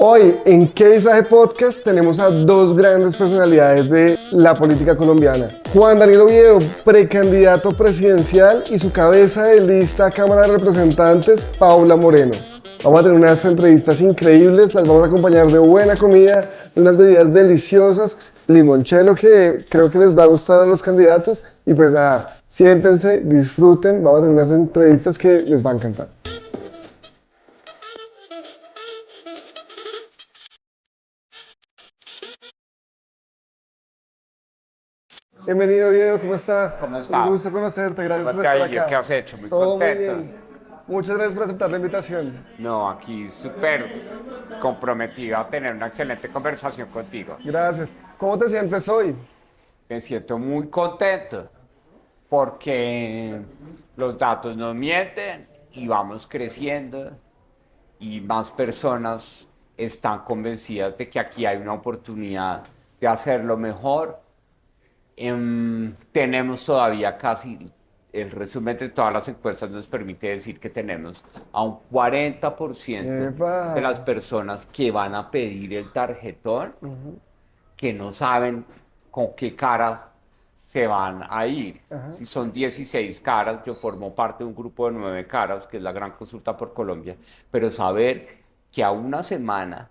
Hoy en ¿Qué Visaje Podcast? Tenemos a dos grandes personalidades de la política colombiana. Juan Daniel Oviedo, precandidato presidencial, y su cabeza de lista a Cámara de Representantes, Paula Moreno. Vamos a tener unas entrevistas increíbles, las vamos a acompañar de buena comida, de unas bebidas deliciosas, limonchelo que creo que les va a gustar a los candidatos. Y pues nada, siéntense, disfruten, vamos a tener unas entrevistas que les va a encantar. Bienvenido, Diego, ¿cómo estás? ¿Cómo Un estás? gusto conocerte, gracias ¿Cómo por te ha estar ido? ¿Qué acá. has hecho? Muy Todo muy contento. bien. Muchas gracias por aceptar la invitación. No, aquí súper comprometido a tener una excelente conversación contigo. Gracias. ¿Cómo te sientes hoy? Me siento muy contento porque los datos nos mienten y vamos creciendo y más personas están convencidas de que aquí hay una oportunidad de hacerlo mejor. Tenemos todavía casi, el resumen de todas las encuestas nos permite decir que tenemos a un 40% de las Epa. personas que van a pedir el tarjetón, que no saben con qué cara se van a ir. Ajá. Si son 16 caras, yo formo parte de un grupo de 9 caras, que es la Gran Consulta por Colombia, pero saber que a una semana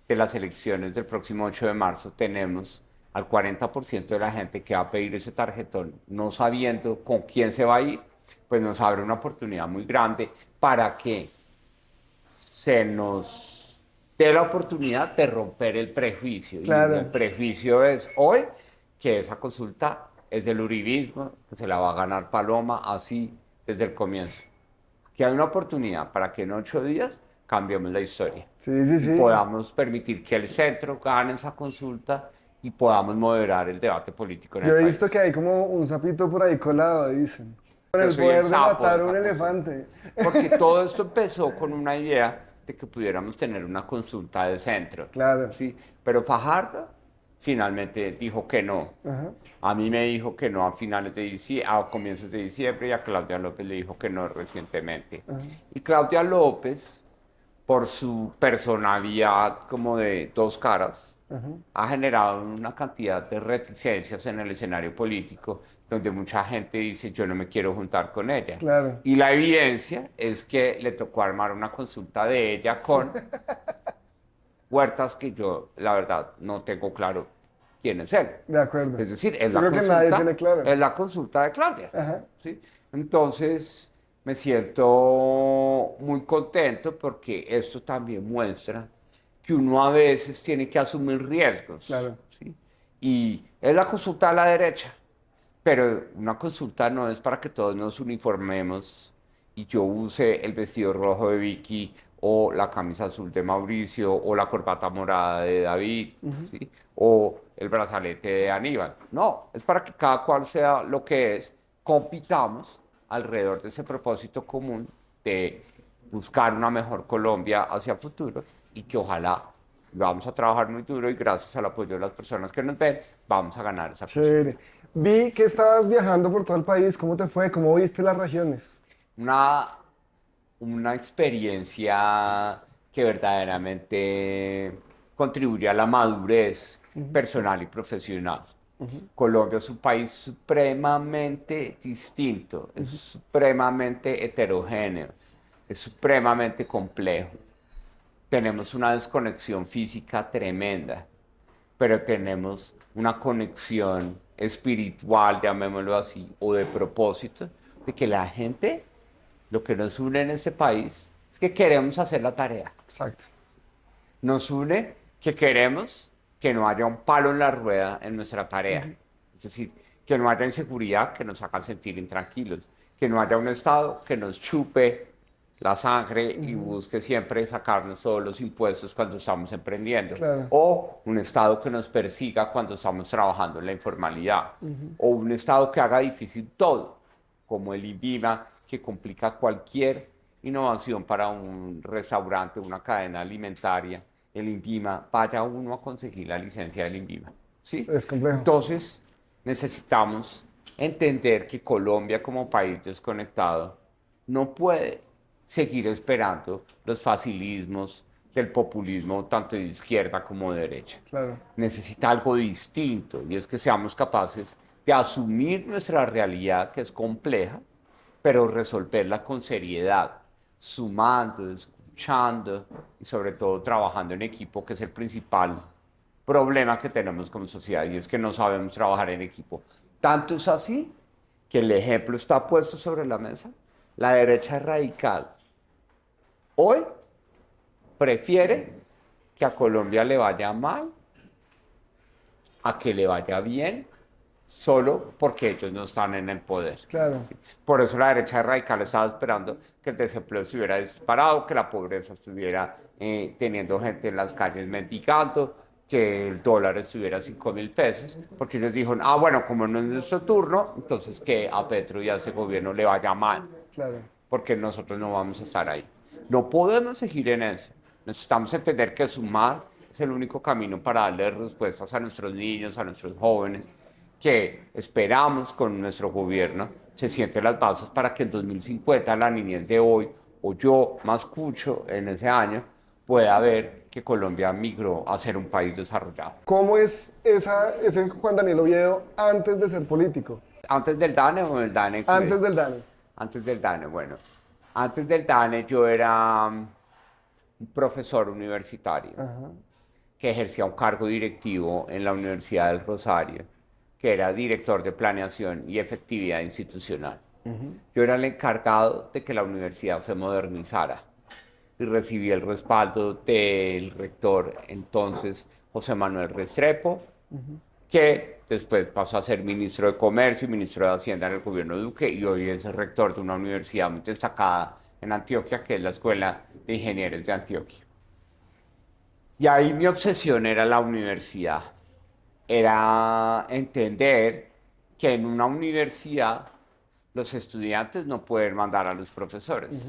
de las elecciones del próximo 8 de marzo tenemos al 40% de la gente que va a pedir ese tarjetón no sabiendo con quién se va a ir, pues nos abre una oportunidad muy grande para que se nos dé la oportunidad de romper el prejuicio. Y el Claro. prejuicio es hoy que esa consulta es del uribismo, que se la va a ganar Paloma así desde el comienzo. Que hay una oportunidad para que en 8 días cambiemos la historia Sí, sí, y sí. podamos permitir que el centro gane esa consulta y podamos moderar el debate político en el Yo he país. visto que hay como un sapito por ahí colado, dicen. Con Yo el soy el poder de sapo de matar a un esa consulta. elefante. Porque todo esto empezó con una idea de que pudiéramos tener una consulta del centro, Claro. ¿sí? Pero Fajardo finalmente dijo que no. Ajá. A mí me dijo que no a finales de diciembre, a comienzos de diciembre, y a Claudia López le dijo que no recientemente. Ajá. Y Claudia López, por su personalidad como de dos caras, Ajá. ha generado una cantidad de reticencias en el escenario político, donde mucha gente dice, yo no me quiero juntar con ella. Claro. Y la evidencia es que le tocó armar una consulta de ella con Huertas, que yo, la verdad, no tengo claro quién es él. De acuerdo. Es decir, Yo creo que nadie tiene claro. es la consulta de Claudia. Ajá. ¿Sí? Entonces, me siento muy contento porque esto también muestra que uno a veces tiene que asumir riesgos. Claro. ¿Sí? Y es la consulta a la derecha, pero una consulta no es para que todos nos uniformemos y yo use el vestido rojo de Vicky o la camisa azul de Mauricio o la corbata morada de David, ¿sí? O el brazalete de Aníbal. No, es para que cada cual sea lo que es, compitamos alrededor de ese propósito común de buscar una mejor Colombia hacia el futuro y que ojalá vamos a trabajar muy duro y gracias al apoyo de las personas que nos ven, vamos a ganar esa consulta. Chévere. Vi que estabas viajando por todo el país. ¿Cómo te fue? ¿Cómo viste las regiones? Una, una experiencia que verdaderamente contribuye a la madurez personal y profesional. Colombia es un país supremamente distinto, es supremamente heterogéneo, es supremamente complejo. Tenemos una desconexión física tremenda, pero tenemos una conexión espiritual, llamémoslo así, o de propósito, de que la gente, lo que nos une en este país es que queremos hacer la tarea. Exacto. Nos une que queremos que no haya un palo en la rueda en nuestra tarea. Es decir, que no haya inseguridad que nos haga sentir intranquilos, que no haya un Estado que nos chupe la sangre y busque siempre sacarnos todos los impuestos cuando estamos emprendiendo. Claro. O un Estado que nos persiga cuando estamos trabajando en la informalidad. O un Estado que haga difícil todo, como el INVIMA, que complica cualquier innovación para un restaurante, una cadena alimentaria. El INVIMA, vaya uno a conseguir la licencia del INVIMA. ¿Sí? Es complejo. Entonces, necesitamos entender que Colombia como país desconectado no puede seguir esperando los facilismos del populismo tanto de izquierda como de derecha. Claro. Necesita algo distinto y es que seamos capaces de asumir nuestra realidad que es compleja, pero resolverla con seriedad, sumando, escuchando y sobre todo trabajando en equipo, que es el principal problema que tenemos como sociedad y es que no sabemos trabajar en equipo. Tanto es así que el ejemplo está puesto sobre la mesa. La derecha radical hoy prefiere que a Colombia le vaya mal a que le vaya bien solo porque ellos no están en el poder. Claro. Por eso la derecha radical estaba esperando que el desempleo se hubiera disparado, que la pobreza estuviera teniendo gente en las calles mendigando, que el dólar estuviera a 5.000 pesos, porque ellos dijeron, ah, bueno, como no es nuestro turno, entonces que a Petro y a ese gobierno le vaya mal, Claro. porque nosotros no vamos a estar ahí. No podemos seguir en eso. Necesitamos entender que sumar es el único camino para darle respuestas a nuestros niños, a nuestros jóvenes, que esperamos con nuestro gobierno se sienten las bases para que en 2050 la niñez de hoy, o yo más escucho en ese año, pueda ver que Colombia migró a ser un país desarrollado. ¿Cómo es ese Juan Daniel Oviedo antes de ser político? ¿Antes del DANE o del DANE? Antes del DANE. Antes del DANE, bueno. Antes del DANE yo era un profesor universitario Ajá. que ejercía un cargo directivo en la Universidad del Rosario, que era director de planeación y efectividad institucional. Yo era el encargado de que la universidad se modernizara y recibí el respaldo del rector entonces José Manuel Restrepo, que después pasó a ser ministro de Comercio y ministro de Hacienda en el gobierno de Duque y hoy es el rector de una universidad muy destacada en Antioquia, que es la Escuela de Ingenieros de Antioquia. Y ahí mi obsesión era la universidad, era entender que en una universidad los estudiantes no pueden mandar a los profesores,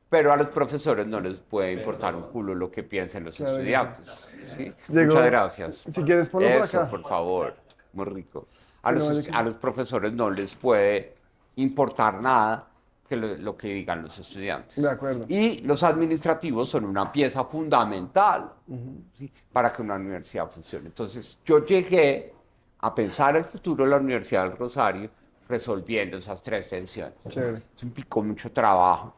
pero a los profesores no les puede importar un culo lo que piensen los Claro que sí. estudiantes. ¿Sí? Llegó- Muchas gracias. Si quieres, ponlo por Eso, acá. por favor, muy rico. A Que no los, vale que- a los profesores no les puede importar nada que lo que digan los estudiantes. De acuerdo. Y los administrativos son una pieza fundamental, ¿sí?, para que una universidad funcione. Entonces, yo llegué a pensar el futuro de la Universidad del Rosario resolviendo esas tres tensiones. Chévere. Eso implicó mucho trabajo.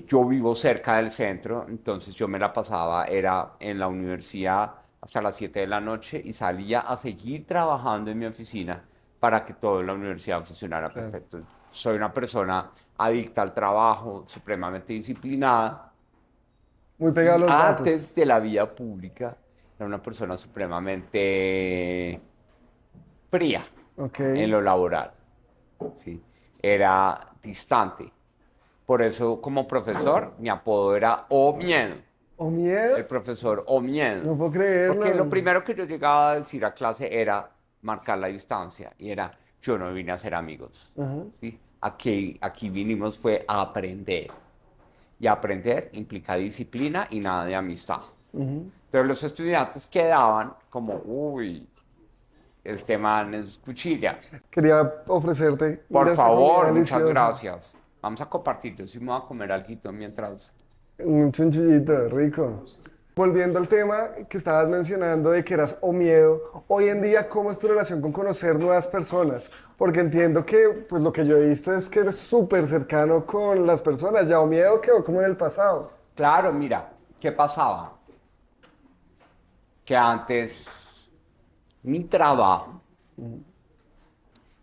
Yo vivo cerca del centro, entonces yo me la pasaba, era en la universidad hasta las 7 de la noche y salía a seguir trabajando en mi oficina para que toda la universidad funcionara Claro. perfecto. Soy una persona adicta al trabajo, supremamente disciplinada. Muy pegado a Y los datos. antes de la vida pública, era una persona supremamente fría Ok. en lo laboral. ¿Sí? Era distante. Por eso, como profesor, mi apodo era O Miedo. ¿O miedo? El profesor O Miedo. No puedo creerlo. Porque lo primero que yo llegaba a decir a clase era marcar la distancia. Y era, yo no vine a ser amigos. Ajá. ¿Sí? Aquí vinimos fue a aprender. Y aprender implica disciplina y nada de amistad. Entonces los estudiantes quedaban como, uy, este man es cuchilla. Quería ofrecerte. Por mira esta favor, comida muchas deliciosa. gracias. Vamos a compartir. Yo sí me voy a comer algo mientras. Un chunchullito, rico. Volviendo al tema que estabas mencionando de que eras o miedo, hoy en día, ¿cómo es tu relación con conocer nuevas personas? Porque entiendo que, pues lo que yo he visto es que eres súper cercano con las personas. Ya o miedo quedó como en el pasado. Claro, mira, ¿qué pasaba? Que antes mi trabajo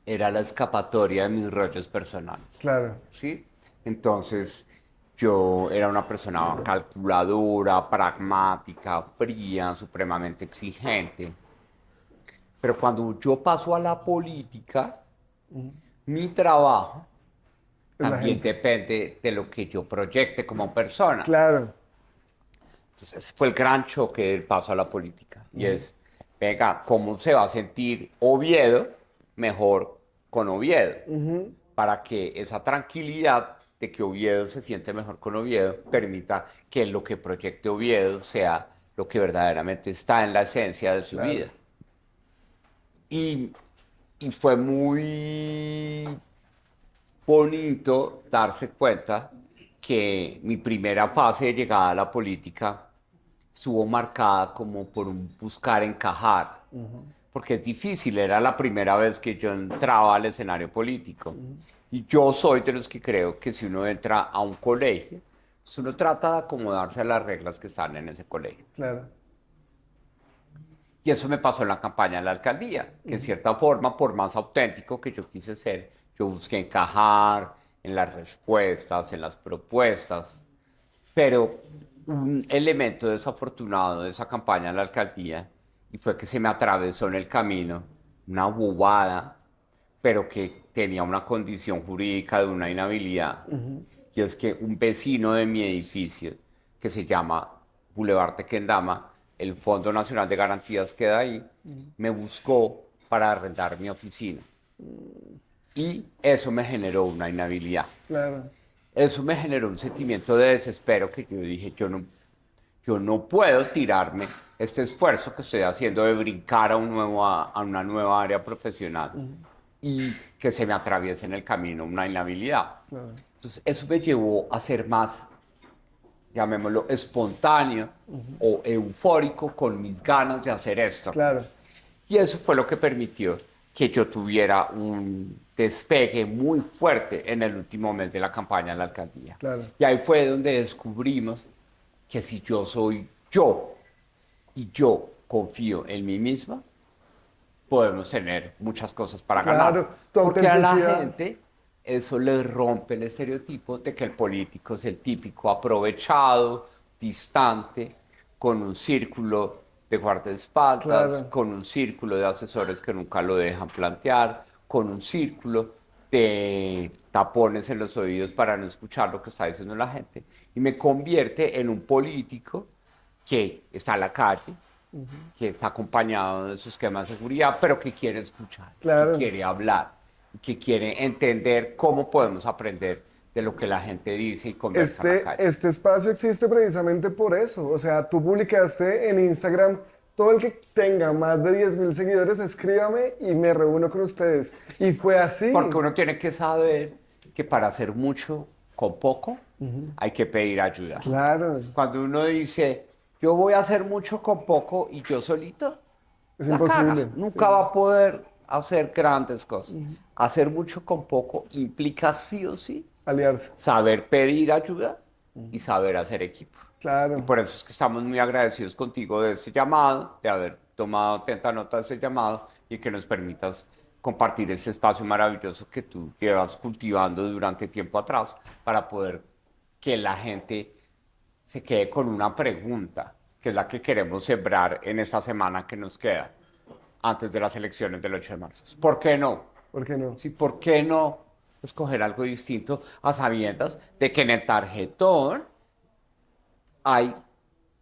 era la escapatoria de mis rollos personales, Claro, ¿sí? Entonces, yo era una persona calculadora, pragmática, fría, supremamente exigente. Pero cuando yo paso a la política, mi trabajo es la también gente. depende de lo que yo proyecte como persona. Claro, Entonces, ese fue el gran choque del paso a la política. Y es, venga, ¿cómo se va a sentir Oviedo mejor con Oviedo? Para que esa tranquilidad de que Oviedo se siente mejor con Oviedo permita que lo que proyecte Oviedo sea lo que verdaderamente está en la esencia de su Claro. vida. Y fue muy bonito darse cuenta que mi primera fase de llegada a la política estuvo marcada como por un buscar encajar, porque es difícil, era la primera vez que yo entraba al escenario político. Y yo soy de los que creo que si uno entra a un colegio, pues uno trata de acomodarse a las reglas que están en ese colegio. Claro. Y eso me pasó en la campaña de la alcaldía, que en cierta forma, por más auténtico que yo quise ser, yo busqué encajar en las respuestas, en las propuestas, pero un elemento desafortunado de esa campaña de la alcaldía y fue que se me atravesó en el camino una bobada, pero que tenía una condición jurídica de una inhabilidad. Y es que un vecino de mi edificio, que se llama Boulevard Tequendama, el Fondo Nacional de Garantías queda ahí, me buscó para arrendar mi oficina. Y eso me generó una inhabilidad. Claro. Eso me generó un sentimiento de desespero que yo dije, yo no puedo tirarme este esfuerzo que estoy haciendo de brincar a una nueva área profesional y que se me atraviese en el camino una inhabilidad. Claro. Entonces, eso me llevó a ser más, llamémoslo, espontáneo o eufórico con mis ganas de hacer esto. Claro. Y eso fue lo que permitió que yo tuviera un despegue muy fuerte en el último mes de la campaña de la alcaldía. Claro. Y ahí fue donde descubrimos que si yo soy yo y yo confío en mí misma, podemos tener muchas cosas para Claro, ganar. tu Porque a la autenticidad. gente eso le rompe el estereotipo de que el político es el típico aprovechado, distante, con un círculo de guardaespaldas, Claro. con un círculo de asesores que nunca lo dejan plantear, con un círculo de tapones en los oídos para no escuchar lo que está diciendo la gente. Y me convierte en un político que está en la calle, que está acompañado de su esquema de seguridad, pero que quiere escuchar, que Claro. quiere hablar, que quiere entender cómo podemos aprender de lo que la gente dice y conversa en la calle. Este espacio existe precisamente por eso. O sea, tú publicaste en Instagram, todo el que tenga más de 10.000 seguidores, escríbame y me reúno con ustedes. Y fue así. Porque uno tiene que saber que para hacer mucho con poco hay que pedir ayuda. Claro, Cuando uno dice, yo voy a hacer mucho con poco y yo solito, es la caga. imposible. Nunca va a poder hacer grandes cosas. Hacer mucho con poco implica sí o sí Aliarse. saber pedir ayuda y saber hacer equipo. Y Claro. por eso es que estamos muy agradecidos contigo de este llamado, de haber tomado atenta nota de este llamado y que nos permitas compartir ese espacio maravilloso que tú llevas cultivando durante tiempo atrás para poder que la gente se quede con una pregunta, que es la que queremos sembrar en esta semana que nos queda antes de las elecciones del 8 de marzo. ¿Por qué no? ¿Por qué no? Sí, ¿por qué no escoger algo distinto a sabiendas de que en el tarjetón hay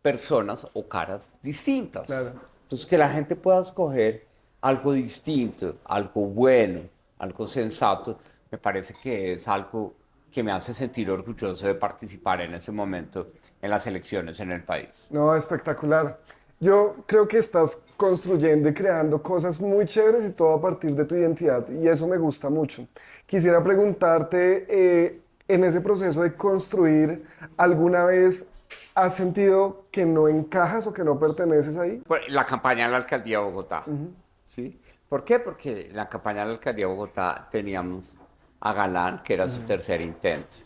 personas o caras distintas? Claro. Entonces, que la gente pueda escoger algo distinto, algo bueno, algo sensato, me parece que es algo que me hace sentir orgulloso de participar en ese momento en las elecciones en el país. No, espectacular. Yo creo que estás construyendo y creando cosas muy chéveres y todo a partir de tu identidad y eso me gusta mucho. Quisiera preguntarte, en ese proceso de construir, ¿alguna vez has sentido que no encajas o que no perteneces ahí? La campaña de la alcaldía de Bogotá. ¿Sí? ¿Por qué? Porque en la campaña de la alcaldía de Bogotá teníamos a Galán, que era su tercer intento,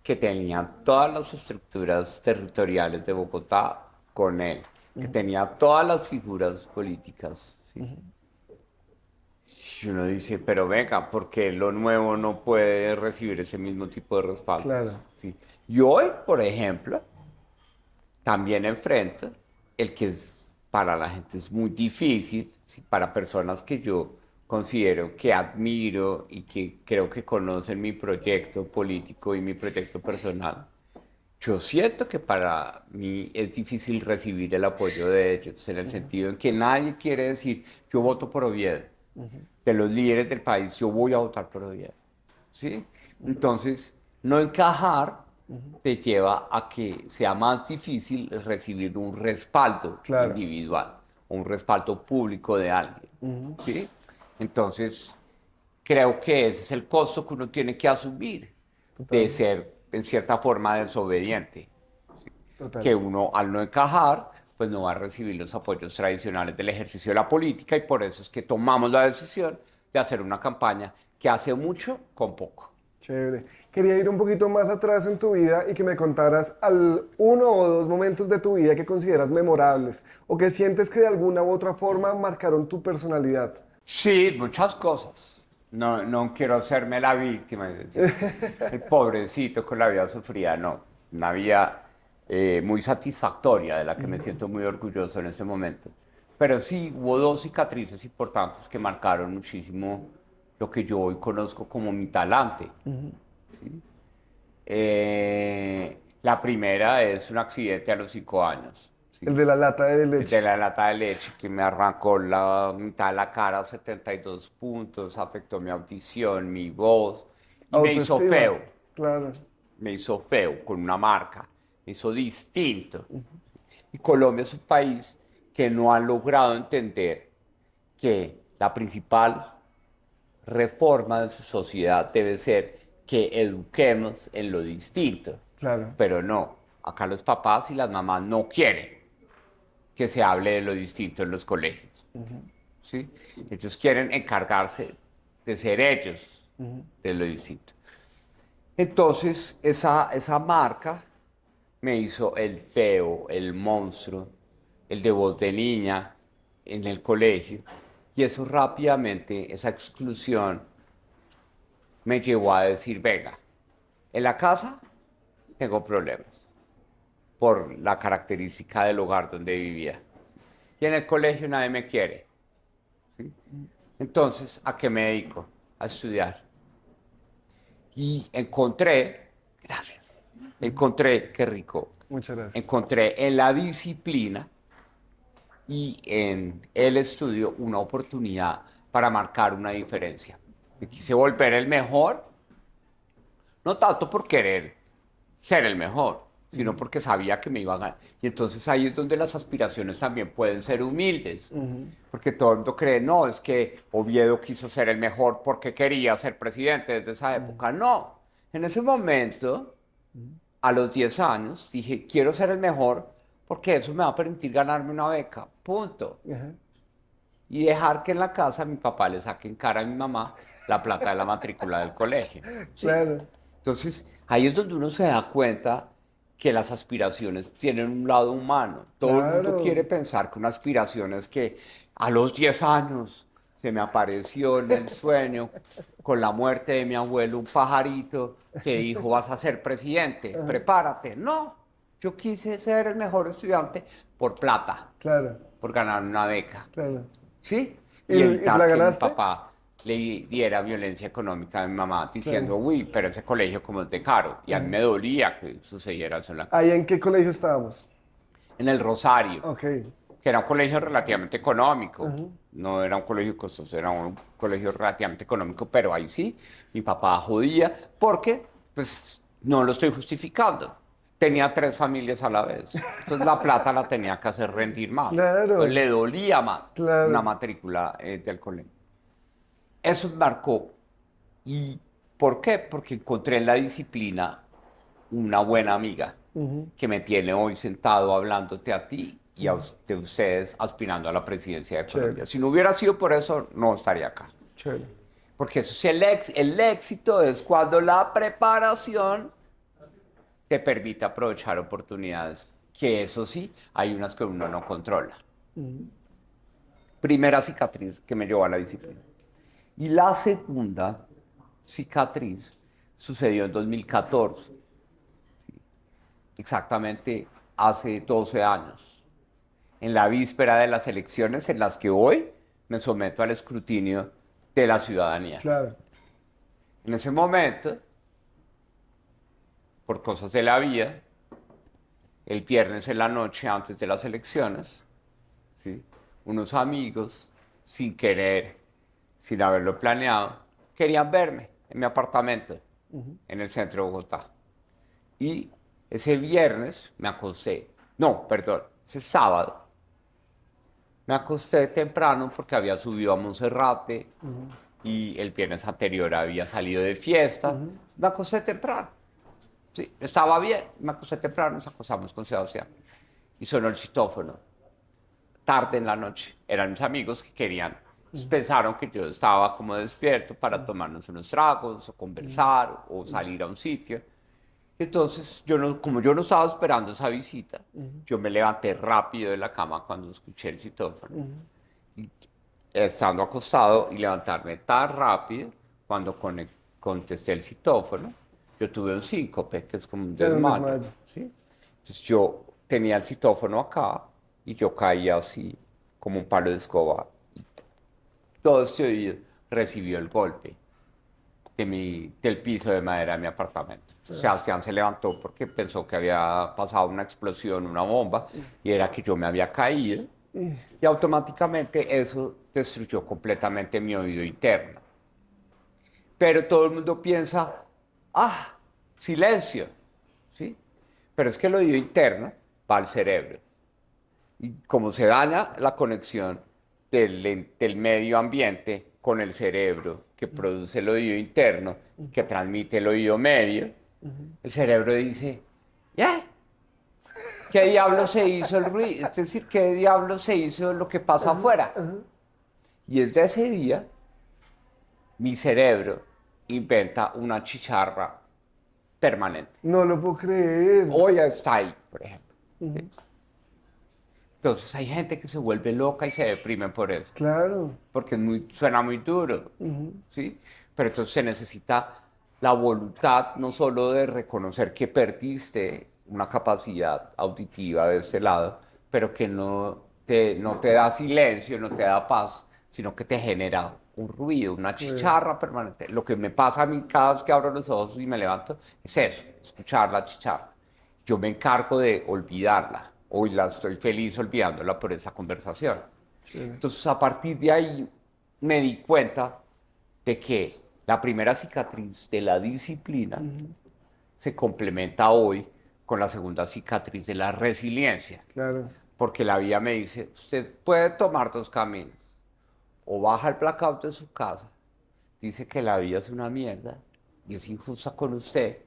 que tenía todas las estructuras territoriales de Bogotá con él, que tenía todas las figuras políticas. ¿Sí? Y uno dice, pero venga, ¿por qué lo nuevo no puede recibir ese mismo tipo de respaldo? Claro. ¿Sí? Y hoy, por ejemplo, también enfrento el que para la gente es muy difícil, ¿sí? Para personas que yo considero que admiro y que creo que conocen mi proyecto político y mi proyecto personal. Yo siento que para mí es difícil recibir el apoyo de ellos, en el sentido en que nadie quiere decir, yo voto por Oviedo. De los líderes del país, yo voy a votar por Oviedo. ¿Sí? Entonces, no encajar te lleva a que sea más difícil recibir un respaldo Claro. individual, un respaldo público de alguien. ¿Sí? Entonces, creo que ese es el costo que uno tiene que asumir de ser, en cierta forma, desobediente. ¿Sí? Total. que uno al no encajar, pues no va a recibir los apoyos tradicionales del ejercicio de la política y por eso es que tomamos la decisión de hacer una campaña que hace mucho con poco. Chévere. Quería ir un poquito más atrás en tu vida y que me contaras uno o dos momentos de tu vida que consideras memorables o que sientes que de alguna u otra forma marcaron tu personalidad. Sí, muchas cosas. No, no quiero hacerme la víctima, es decir, el pobrecito con la vida sufrida, no. Una vida muy satisfactoria de la que me siento muy orgulloso en ese momento. Pero sí, hubo dos cicatrices importantes que marcaron muchísimo lo que yo hoy conozco como mi talante. ¿Sí? La primera es un accidente a los 5 años. ¿Sí? El de la lata de El de leche. la lata de leche que me arrancó la mitad de la cara, 72 puntos, afectó mi audición, mi voz y me hizo Autoestima. feo. Claro. Me hizo feo con una marca, me hizo distinto. Y Colombia es un país que no ha logrado entender que la principal reforma de su sociedad debe ser que eduquemos en lo distinto. Claro. Pero no, acá los papás y las mamás no quieren que se hable de lo distinto en los colegios. ¿Sí? Ellos quieren encargarse de ser ellos de lo distinto. Entonces, esa marca me hizo el feo, el monstruo, el de voz de niña en el colegio. Y eso rápidamente, esa exclusión, me llevó a decir, venga, en la casa tengo problemas por la característica del hogar donde vivía. Y en el colegio nadie me quiere. ¿Sí? Entonces, ¿a qué me dedico? A estudiar. Y encontré, qué rico, Muchas gracias. encontré en la disciplina y en el estudio una oportunidad para marcar una diferencia. Me quise volver el mejor, no tanto por querer ser el mejor, sino porque sabía que me iba a ganar. Y entonces ahí es donde las aspiraciones también pueden ser humildes, porque todo el mundo cree, no, es que Oviedo quiso ser el mejor porque quería ser presidente desde esa época. No, en ese momento, a los 10 años, dije, quiero ser el mejor porque eso me va a permitir ganarme una beca, punto. Ajá. Y dejar que en la casa mi papá le saque en cara a mi mamá la plata de la matrícula del colegio. ¿Sí? Claro. Entonces, ahí es donde uno se da cuenta que las aspiraciones tienen un lado humano. Todo el mundo quiere Claro. pensar que una aspiración es que a los 10 años se me apareció en el sueño con la muerte de mi abuelo un pajarito que dijo vas a ser presidente, prepárate. No, yo quise ser el mejor estudiante por plata, Claro. por ganar una beca. Claro. ¿Sí? ¿Y Y te la evitar que mi ganaste? papá le diera violencia económica a mi mamá diciendo, Claro. uy, pero ese colegio como es de caro. Y a mí Ajá. me dolía que sucediera eso en la casa. ¿Ahí en qué colegio estábamos? En el Rosario, Ok. que era un colegio relativamente económico. Ajá. No era un colegio costoso, era un colegio relativamente económico, pero ahí sí, mi papá jodía porque, pues, no lo estoy justificando. Tenía 3 familias a la vez. Entonces la plata la tenía que hacer rendir más. Entonces Claro. le dolía más una Claro. matrícula del colegio. Eso me marcó. ¿Y por qué? Porque encontré en la disciplina una buena amiga que me tiene hoy sentado hablándote a ti y de ustedes aspirando a la presidencia de Chévere. Colombia. Si no hubiera sido por eso, no estaría acá. Chévere. Porque eso es el éxito es cuando la preparación te permite aprovechar oportunidades, que eso sí, hay unas que uno no controla. Primera cicatriz que me llevó a la disciplina. Y la segunda cicatriz sucedió en 2014, ¿sí? Exactamente hace 12 años, en la víspera de las elecciones en las que hoy me someto al escrutinio de la ciudadanía. Claro. En ese momento, por cosas de la vida, el viernes en la noche antes de las elecciones, ¿sí? Unos amigos, sin querer, sin haberlo planeado, querían verme en mi apartamento en el centro de Bogotá. Y ese viernes me acosté, no, perdón, ese sábado, me acosté temprano porque había subido a Monserrate y el viernes anterior había salido de fiesta. Me acosté temprano. Sí, estaba bien, me acosté temprano, nos acostamos con Sebastián. Y sonó el citófono, tarde en la noche. Eran mis amigos que querían, pues, pensaron que yo estaba como despierto para tomarnos unos tragos, o conversar, o salir a un sitio. Entonces, como yo no estaba esperando esa visita, yo me levanté rápido de la cama cuando escuché el citófono. Y, estando acostado y levantarme tan rápido, cuando contesté el citófono, yo tuve un síncope, que es como un Era un desmayo, desmayo. ¿sí? Entonces yo tenía el citófono acá y yo caía así, como un palo de escoba. Y todo este oído recibió el golpe del piso de madera de mi apartamento. Entonces, Sebastián se levantó porque pensó que había pasado una explosión, una bomba, y era que yo me había caído. Y automáticamente eso destruyó completamente mi oído interno. Pero todo el mundo piensa, ah, silencio, ¿sí? Pero es que el oído interno va al cerebro. Y como se daña la conexión del medio ambiente con el cerebro que produce el oído interno, que transmite el oído medio, el cerebro dice, ¿ya? ¿Qué diablo se hizo el ruido? Es decir, ¿qué diablo se hizo lo que pasa afuera? Y desde ese día, mi cerebro inventa una chicharra permanente. No lo puedo creer. Hoy está ahí, por ejemplo. Entonces hay gente que se vuelve loca y se deprime por eso, Claro. porque suena muy duro, ¿sí? Pero entonces se necesita la voluntad no solo de reconocer que perdiste una capacidad auditiva de este lado, pero que no te da silencio, no te da paz, sino que te genera un ruido, una chicharra permanente. Lo que me pasa a mí cada vez que abro los ojos y me levanto es eso, escuchar la chicharra. Yo me encargo de olvidarla. Hoy la estoy feliz olvidándola por esa conversación. Entonces, a partir de ahí, me di cuenta de que la primera cicatriz de la disciplina se complementa hoy con la segunda cicatriz de la resiliencia. Claro. Porque la vida me dice, usted puede tomar dos caminos. O baja el blackout de su casa, dice que la vida es una mierda y es injusta con usted,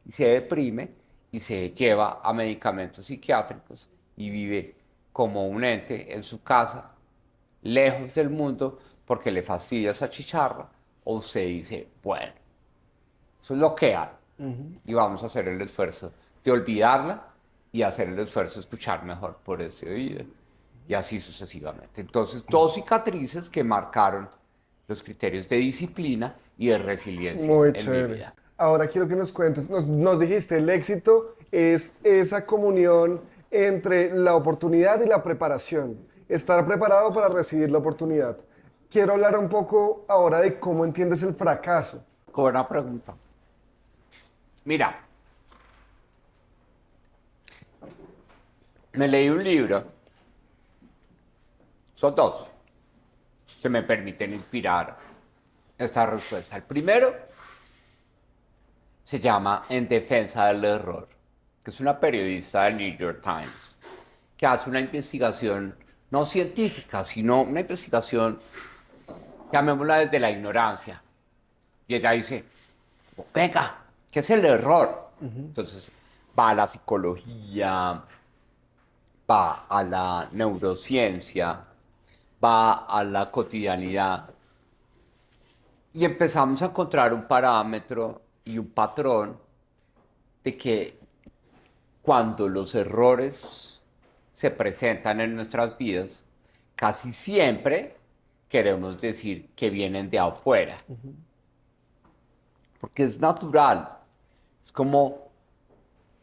y se deprime y se lleva a medicamentos psiquiátricos y vive como un ente en su casa, lejos del mundo, porque le fastidia esa chicharra, o usted dice, bueno, eso es lo que hay, y vamos a hacer el esfuerzo de olvidarla y hacer el esfuerzo de escuchar mejor por ese oído, y así sucesivamente. Entonces, dos cicatrices que marcaron los criterios de disciplina y de resiliencia Muy en mi chévere. vida. Ahora quiero que nos cuentes, nos dijiste, el éxito es esa comunión entre la oportunidad y la preparación. Estar preparado para recibir la oportunidad. Quiero hablar un poco ahora de cómo entiendes el fracaso. Buena pregunta. Mira, me leí un libro, son dos, que me permiten inspirar esta respuesta. El primero se llama En defensa del error, que es una periodista del New York Times, que hace una investigación no científica, sino una investigación, llamémosla desde la ignorancia. Y ella dice, venga, ¿qué es el error? Entonces va a la psicología, va a la neurociencia, va a la cotidianidad y empezamos a encontrar un parámetro y un patrón de que cuando los errores se presentan en nuestras vidas, casi siempre queremos decir que vienen de afuera, porque es natural. Es como,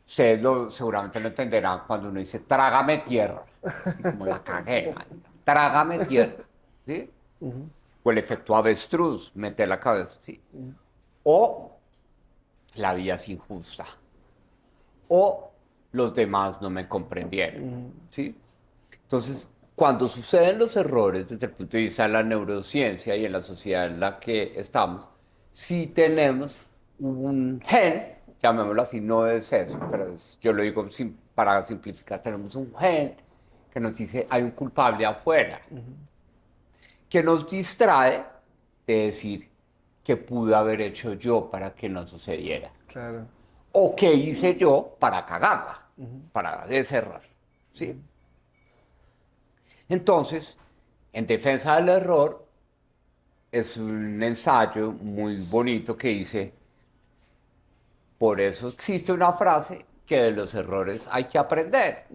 seguramente lo entenderán cuando uno dice, trágame tierra, y como la cagué, marica, trágame tierra, ¿sí? O el efecto avestruz, meter la cabeza, ¿sí? O la vida es injusta, o los demás no me comprendieron, ¿sí? Entonces, cuando suceden los errores desde el punto de vista de la neurociencia y en la sociedad en la que estamos, sí tenemos un gen, llamémoslo así, no de sexo, pero yo lo digo para simplificar, tenemos un gen que nos dice hay un culpable afuera, que nos distrae de decir qué pude haber hecho yo para que no sucediera. Claro. o qué hice yo para cagarla, para deserrar, ¿sí? Entonces, en defensa del error, es un ensayo muy bonito que dice, por eso existe una frase que de los errores hay que aprender,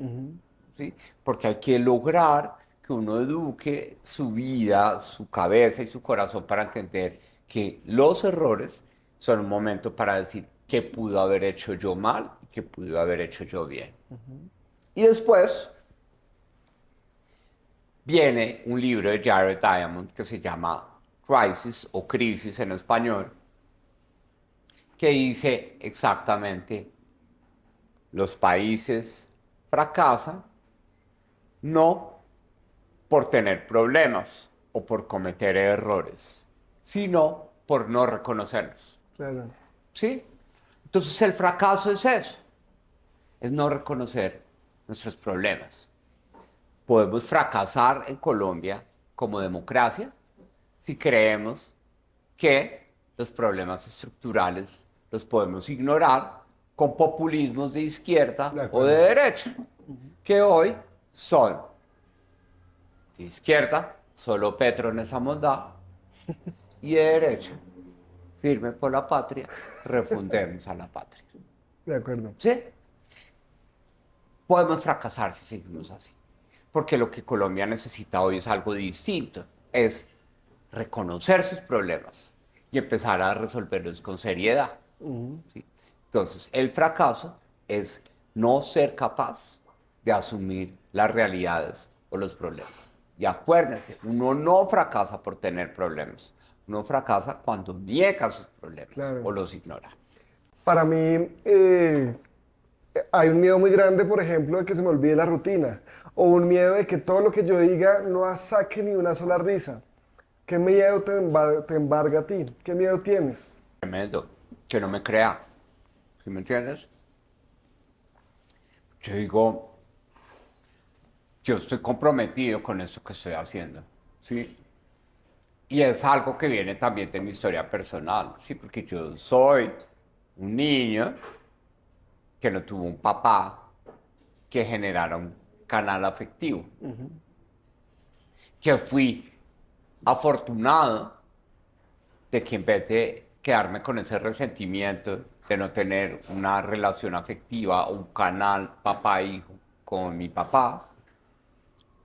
¿sí? Porque hay que lograr que uno eduque su vida, su cabeza y su corazón para entender que los errores son un momento para decir qué pudo haber hecho yo mal y qué pudo haber hecho yo bien. Y después viene un libro de Jared Diamond que se llama Crisis o Crisis en español, que dice exactamente, los países fracasan no por tener problemas o por cometer errores, sino por no reconocerlos. Claro. ¿Sí? Entonces el fracaso es eso, es no reconocer nuestros problemas. Podemos fracasar en Colombia como democracia si creemos que los problemas estructurales los podemos ignorar con populismos de izquierda De o acuerdo. de derecha, que hoy son de izquierda, solo Petro en esa bondad, y de derecha, firme por la patria, refundemos a la patria. De acuerdo. ¿Sí? Podemos fracasar si seguimos así, porque lo que Colombia necesita hoy es algo distinto, es reconocer sus problemas y empezar a resolverlos con seriedad. ¿Sí? Entonces, el fracaso es no ser capaz de asumir las realidades o los problemas. Y acuérdense, uno no fracasa por tener problemas, uno fracasa cuando niega sus problemas Claro. o los ignora. Para mí, hay un miedo muy grande, por ejemplo, de que se me olvide la rutina. O un miedo de que todo lo que yo diga no saque ni una sola risa. ¿Qué miedo te embarga a ti? ¿Qué miedo tienes? Tremendo, que no me crea, ¿sí me entiendes? Yo digo, yo estoy comprometido con esto que estoy haciendo, ¿sí? Y es algo que viene también de mi historia personal, ¿sí? Porque yo soy un niño que no tuvo un papá que generara un canal afectivo, que fui afortunado de que en vez de quedarme con ese resentimiento de no tener una relación afectiva o un canal papá-hijo con mi papá,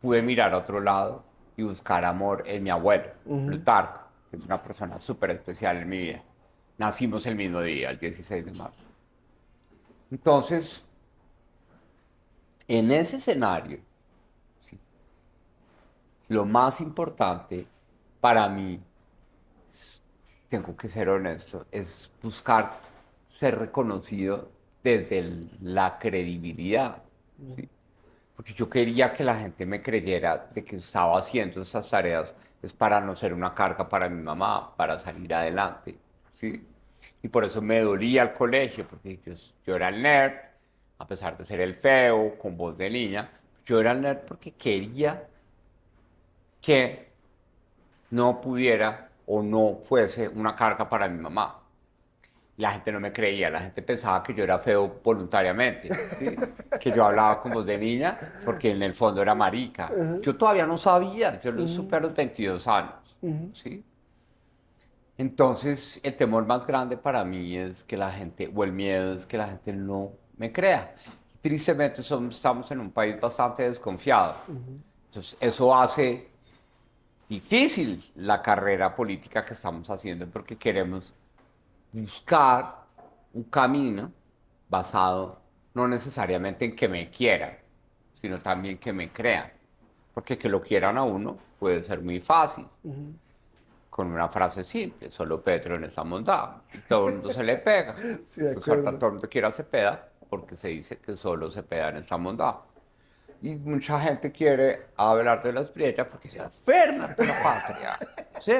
pude mirar a otro lado y buscar amor en mi abuelo, Plutarco, que es una persona súper especial en mi vida. Nacimos el mismo día, el 16 de marzo. Entonces, en ese escenario, ¿sí? Lo más importante para mí, tengo que ser honesto, es buscar ser reconocido desde la credibilidad. ¿Sí? Porque yo quería que la gente me creyera de que estaba haciendo esas tareas es para no ser una carga para mi mamá, para salir adelante, ¿sí? Y por eso me dolía el colegio, porque yo era el nerd, a pesar de ser el feo, con voz de niña, yo era el nerd porque quería que no pudiera o no fuese una carga para mi mamá. La gente no me creía, la gente pensaba que yo era feo voluntariamente, ¿sí? Que yo hablaba con voz de niña porque en el fondo era marica. Yo todavía no sabía, yo lo supe a los 22 años, ¿sí? Entonces, el temor más grande para mí es que la gente, o el miedo es que la gente no me crea. Tristemente estamos en un país bastante desconfiado. Entonces, eso hace difícil la carrera política que estamos haciendo porque queremos buscar un camino basado no necesariamente en que me quieran, sino también que me crean. Porque que lo quieran a uno puede ser muy fácil. Con una frase simple, solo Petro en esa montada. Y todo el mundo se le pega. Sí, de Entonces ahorita acuerdo. todo el mundo quiere a Cepeda porque se dice que solo Cepeda en esa montada. Y mucha gente quiere hablar de las Prieta porque se enferma de la patria. ¿Sí?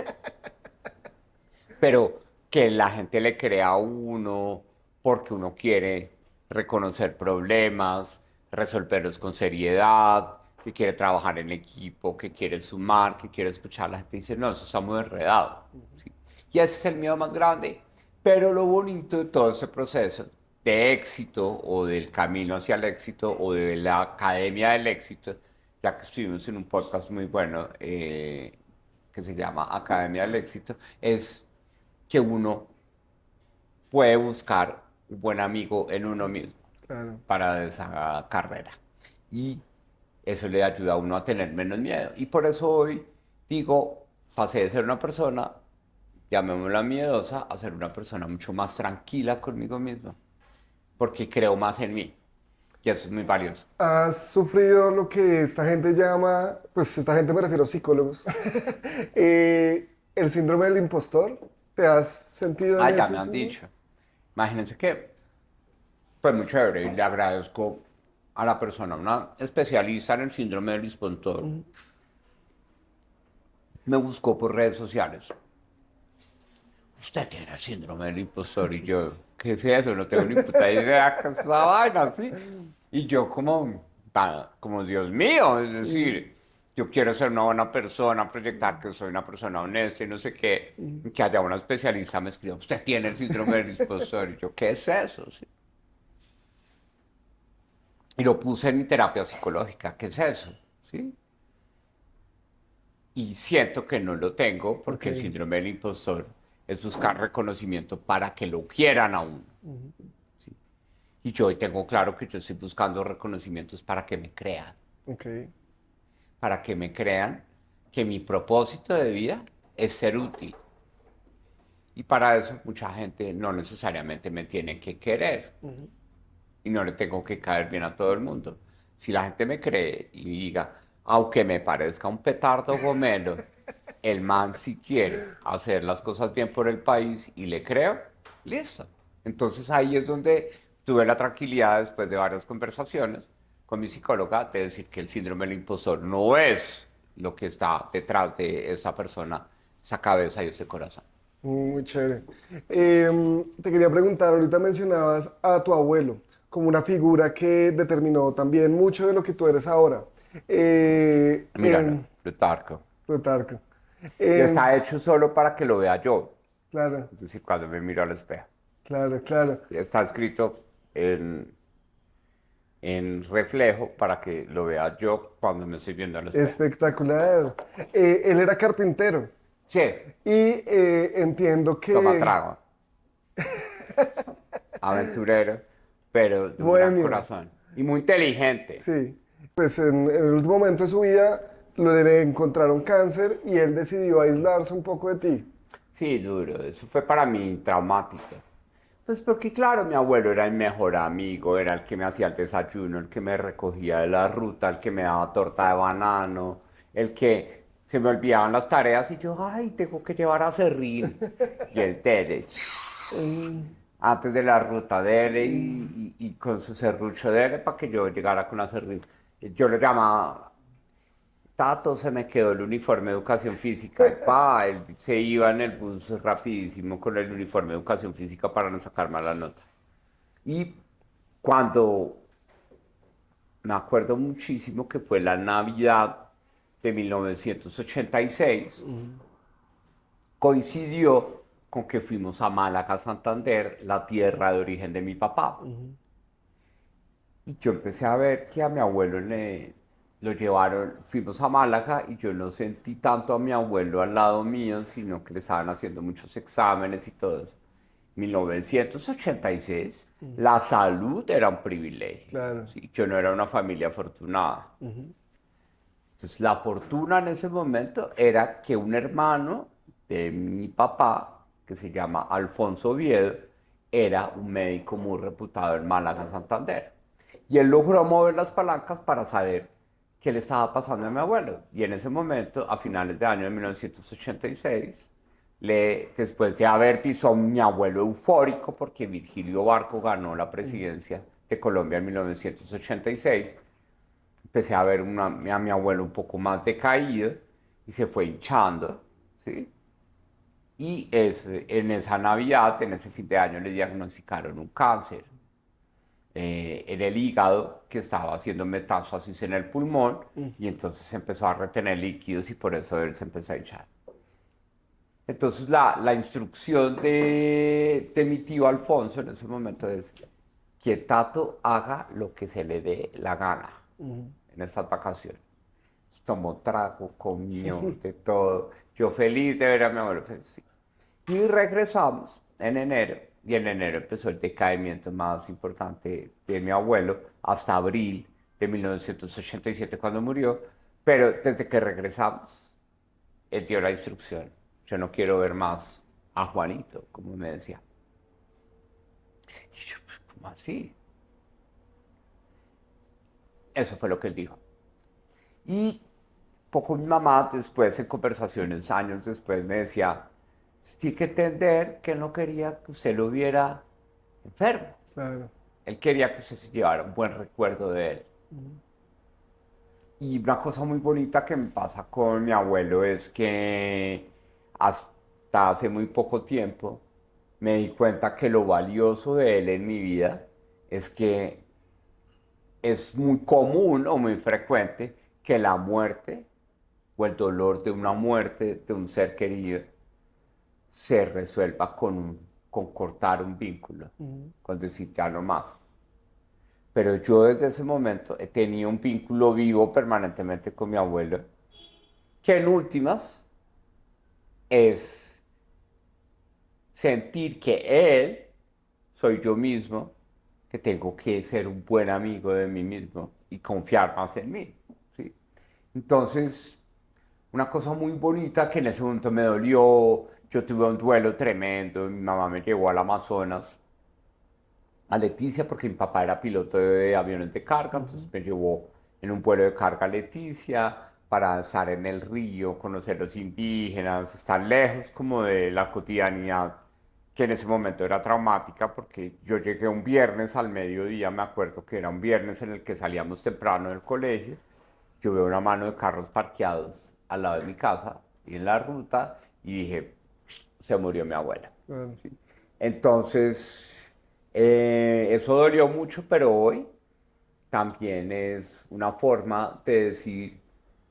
Pero que la gente le crea a uno porque uno quiere reconocer problemas, resolverlos con seriedad, que quiere trabajar en equipo, que quiere sumar, que quiere escuchar. La gente dice, no, eso está muy enredado. ¿Sí? Y ese es el miedo más grande. Pero lo bonito de todo ese proceso de éxito o del camino hacia el éxito o de la academia del éxito, ya que estuvimos en un podcast muy bueno que se llama Academia del Éxito, es que uno puede buscar un buen amigo en uno mismo Claro. para esa carrera. Y eso le ayuda a uno a tener menos miedo. Y por eso hoy digo, pasé de ser una persona, llamémosla miedosa, a ser una persona mucho más tranquila conmigo mismo, porque creo más en mí. Y eso es muy valioso. ¿Has sufrido lo que esta gente llama, pues esta gente me refiero a psicólogos, el síndrome del impostor? ¿Te has sentido Ah, en ya me ese han síndrome? dicho. Imagínense que fue muy chévere y le agradezco a la persona, una especialista en el síndrome del impostor, Ujú. me buscó por redes sociales. Usted tiene el síndrome del impostor y yo, ¿qué es eso? No tengo ni puta idea qué es esa vaina, ¿sí? Y yo como, como Dios mío, es Ujú, decir, yo quiero ser una buena persona, proyectar que soy una persona honesta y no sé qué, ujú. que haya una especialista me escriba, usted tiene el síndrome del impostor y yo, ¿qué es eso? ¿Sí? Y lo puse en mi terapia psicológica, ¿qué es eso? ¿Sí? Y siento que no lo tengo Ok. porque el síndrome del impostor es buscar reconocimiento para que lo quieran a uno. Ujú. ¿Sí? Y yo hoy tengo claro que yo estoy buscando reconocimientos Ok. para que me crean que mi propósito de vida es ser útil. Y para eso mucha gente no necesariamente me tiene que querer Ujú. y no le tengo que caer bien a todo el mundo. Si la gente me cree y diga, aunque me parezca un petardo gomelo, el man si quiere hacer las cosas bien por el país y le creo, listo. Entonces ahí es donde tuve la tranquilidad después de varias conversaciones con mi psicóloga de decir que el síndrome del impostor no es lo que está detrás de esa persona, esa cabeza y ese corazón. Muy chévere. Te quería preguntar, ahorita mencionabas a tu abuelo como una figura que determinó también mucho de lo que tú eres ahora. Míralo, En Plutarco. Plutarco. Y En- está hecho solo para que lo vea yo. claro, Es decir, cuando me miro al espejo. claro, claro. Está escrito en reflejo para que lo vea yo cuando me estoy viendo al espejo. Espectacular. Él era carpintero Sí, y entiendo toma que trago, aventurero, pero de un gran bohemio, corazón. Y muy inteligente. sí. Pues en el último momento de su vida le encontraron cáncer y él decidió aislarse un poco de ti. Sí, duro. Eso fue para mí traumático. Pues porque claro, mi abuelo era el mejor amigo, era el que me hacía el desayuno, el que me recogía de la ruta, el que me daba torta de banano, el que se me olvidaban las tareas y yo, ay, tengo que llevar a Serrín. Y el tele, Mm, antes de la ruta, dele mm. y con su serrucho dele para que yo llegara con la Serrín. Yo le llamaba, Tato, se me quedó el uniforme de educación física. Y pa, él se iba en el bus rapidísimo con el uniforme de educación física para no sacar mala nota. Y cuando me acuerdo muchísimo que fue la Navidad de 1986, coincidió con que fuimos a Málaga, Santander, la tierra de origen de mi papá. Ujú. Y yo empecé a ver que a mi abuelo lo llevaron, fuimos a Málaga y yo no sentí tanto a mi abuelo al lado mío, sino que le estaban haciendo muchos exámenes y todo eso. 1986, la salud era un privilegio. Claro. ¿Sí? Yo no era una familia afortunada. Ujú. Entonces, la fortuna en ese momento era que un hermano de mi papá, que se llama Alfonso Oviedo, era un médico muy reputado en Málaga, Santander. Y él logró mover las palancas para saber qué le estaba pasando a mi abuelo. Y en ese momento, a finales de año de 1986, después de haber visto a mi abuelo eufórico porque Virgilio Barco ganó la presidencia de Colombia en 1986, empecé a ver a mi abuelo un poco más decaído y se fue hinchando, ¿sí? Y en esa Navidad, en ese fin de año, le diagnosticaron un cáncer en el hígado que estaba haciendo metástasis en el pulmón y entonces empezó a retener líquidos y por eso él se empezó a hinchar. Entonces la instrucción de mi tío Alfonso en ese momento es, que Tato haga lo que se le dé la gana en estas vacaciones. Tomó trago, comió, de todo. Yo feliz de ver a mi abuelo. Sí. Y regresamos en enero, y en enero empezó el decaimiento más importante de mi abuelo, hasta abril de 1987 cuando murió, pero desde que regresamos, él dio la instrucción, yo no quiero ver más a Juanito, como me decía. Y yo, pues, ¿cómo así? Eso fue lo que él dijo. Y poco mi mamá después, en conversaciones, años después, me decía, sí que entender que él no quería que usted lo viera enfermo. Claro. Él quería que usted se llevara un buen recuerdo de él. Y una cosa muy bonita que me pasa con mi abuelo es que hasta hace muy poco tiempo me di cuenta que lo valioso de él en mi vida es que es muy común o muy frecuente que la muerte o el dolor de una muerte de un ser querido se resuelva con cortar un vínculo, con decir ya no más. Pero yo desde ese momento he tenido un vínculo vivo permanentemente con mi abuelo, que en últimas es sentir que él soy yo mismo, que tengo que ser un buen amigo de mí mismo y confiar más en mí. ¿Sí? Entonces, una cosa muy bonita que en ese momento me dolió, yo tuve un duelo tremendo, mi mamá me llevó al Amazonas, a Leticia, porque mi papá era piloto de aviones de carga, entonces me llevó en un vuelo de carga a Leticia para estar en el río, conocer los indígenas, estar lejos como de la cotidianidad que en ese momento era traumática, porque yo llegué un viernes al mediodía, me acuerdo que era un viernes en el que salíamos temprano del colegio, yo veo una mano de carros parqueados al lado de mi casa y en la ruta y dije, se murió mi abuela. Claro. ¿Sí? Entonces, eso dolió mucho, pero hoy también es una forma de decir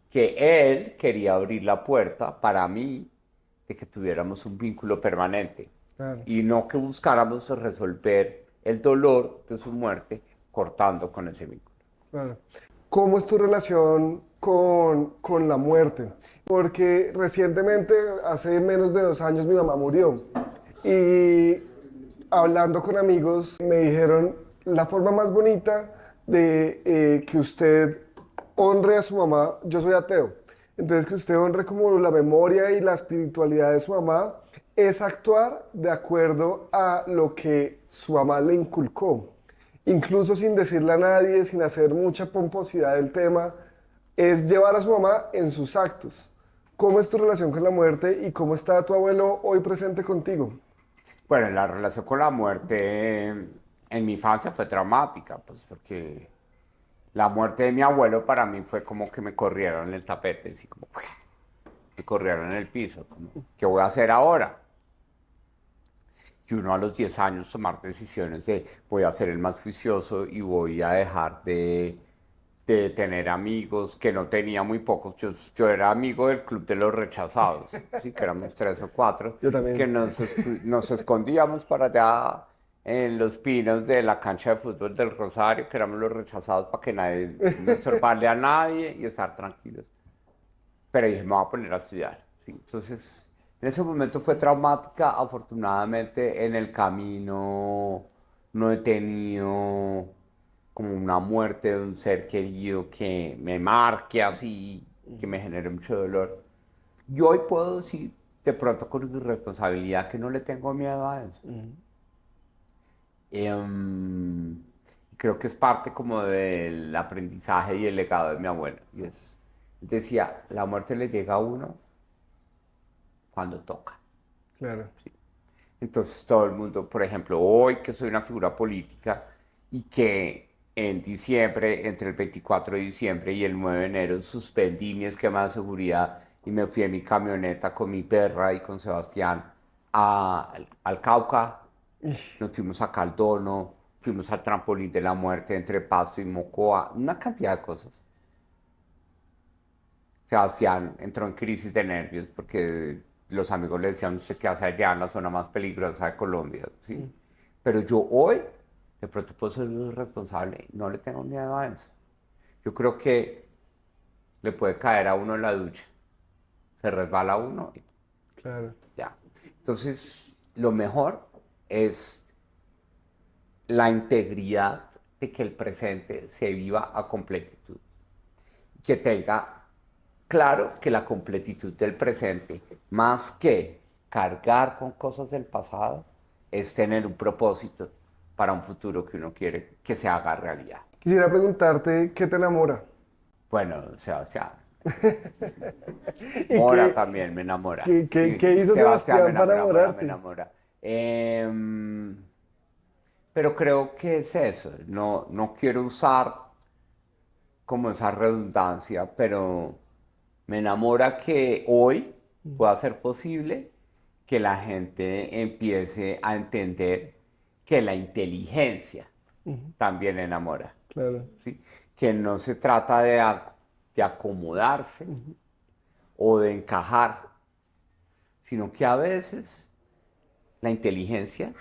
que él quería abrir la puerta para mí de que tuviéramos un vínculo permanente Claro. y no que buscáramos resolver el dolor de su muerte cortando con ese vínculo. Claro. ¿Cómo es tu relación con la muerte? Porque recientemente, hace menos de 2 años, mi mamá murió. Y hablando con amigos, me dijeron la forma más bonita de que usted honre a su mamá. Yo soy ateo. Entonces, que usted honre como la memoria y la espiritualidad de su mamá es actuar de acuerdo a lo que su mamá le inculcó, incluso sin decirle a nadie, sin hacer mucha pomposidad del tema, es llevar a su mamá en sus actos. ¿Cómo es tu relación con la muerte y cómo está tu abuelo hoy presente contigo? Bueno, la relación con la muerte en mi infancia fue traumática, pues porque la muerte de mi abuelo para mí fue como que me corrieron en el tapete, así como me corrieron en el piso, como, ¿qué voy a hacer ahora? Y uno a los 10 años tomar decisiones de voy a ser el más juicioso y voy a dejar de tener amigos que no tenía muy pocos. Yo era amigo del club de los rechazados, ¿sí? Que éramos 3 o 4, Yo que también. nos escondíamos para allá en los pinos de la cancha de fútbol del Rosario, que éramos los rechazados para que nadie, no estorbarle a nadie y estar tranquilos. Pero dije, me voy a poner a estudiar. ¿Sí? Entonces, en ese momento fue traumática. Afortunadamente, en el camino no he tenido como una muerte de un ser querido que me marque así, que me genere mucho dolor. Y hoy puedo decir, de pronto con irresponsabilidad, que no le tengo miedo a eso. Em, Creo que es parte como del aprendizaje y el legado de mi abuelo. Y es, él decía, la muerte le llega a uno cuando toca. Claro. Entonces todo el mundo, por ejemplo, hoy que soy una figura política y que en diciembre, entre el 24 de diciembre y el 9 de enero, suspendí mi esquema de seguridad y me fui en mi camioneta con mi perra y con Sebastián al Cauca. Nos fuimos a Caldono, fuimos al trampolín de la muerte entre Pasto y Mocoa, una cantidad de cosas. Sebastián entró en crisis de nervios porque los amigos le decían, usted qué hace allá en la zona más peligrosa de Colombia, ¿sí? Pero yo hoy de pronto puedo ser un irresponsable, no le tengo miedo a eso. Yo creo que le puede caer a uno en la ducha, se resbala uno y Claro. ya. Entonces, lo mejor es la integridad de que el presente se viva a completitud. Que tenga claro que la completitud del presente, más que cargar con cosas del pasado, es tener un propósito para un futuro que uno quiere que se haga realidad. Quisiera preguntarte, ¿qué te enamora? Bueno, Sebastián. ¿Y Mora también me enamora. qué hizo Sebastián para Me enamorarte? enamora. Pero creo que es eso. No quiero usar como esa redundancia, pero me enamora que hoy pueda ser posible que la gente empiece a entender que la inteligencia Ujú, también enamora, claro. ¿sí? Que no se trata de acomodarse Ujú, o de encajar, sino que a veces la inteligencia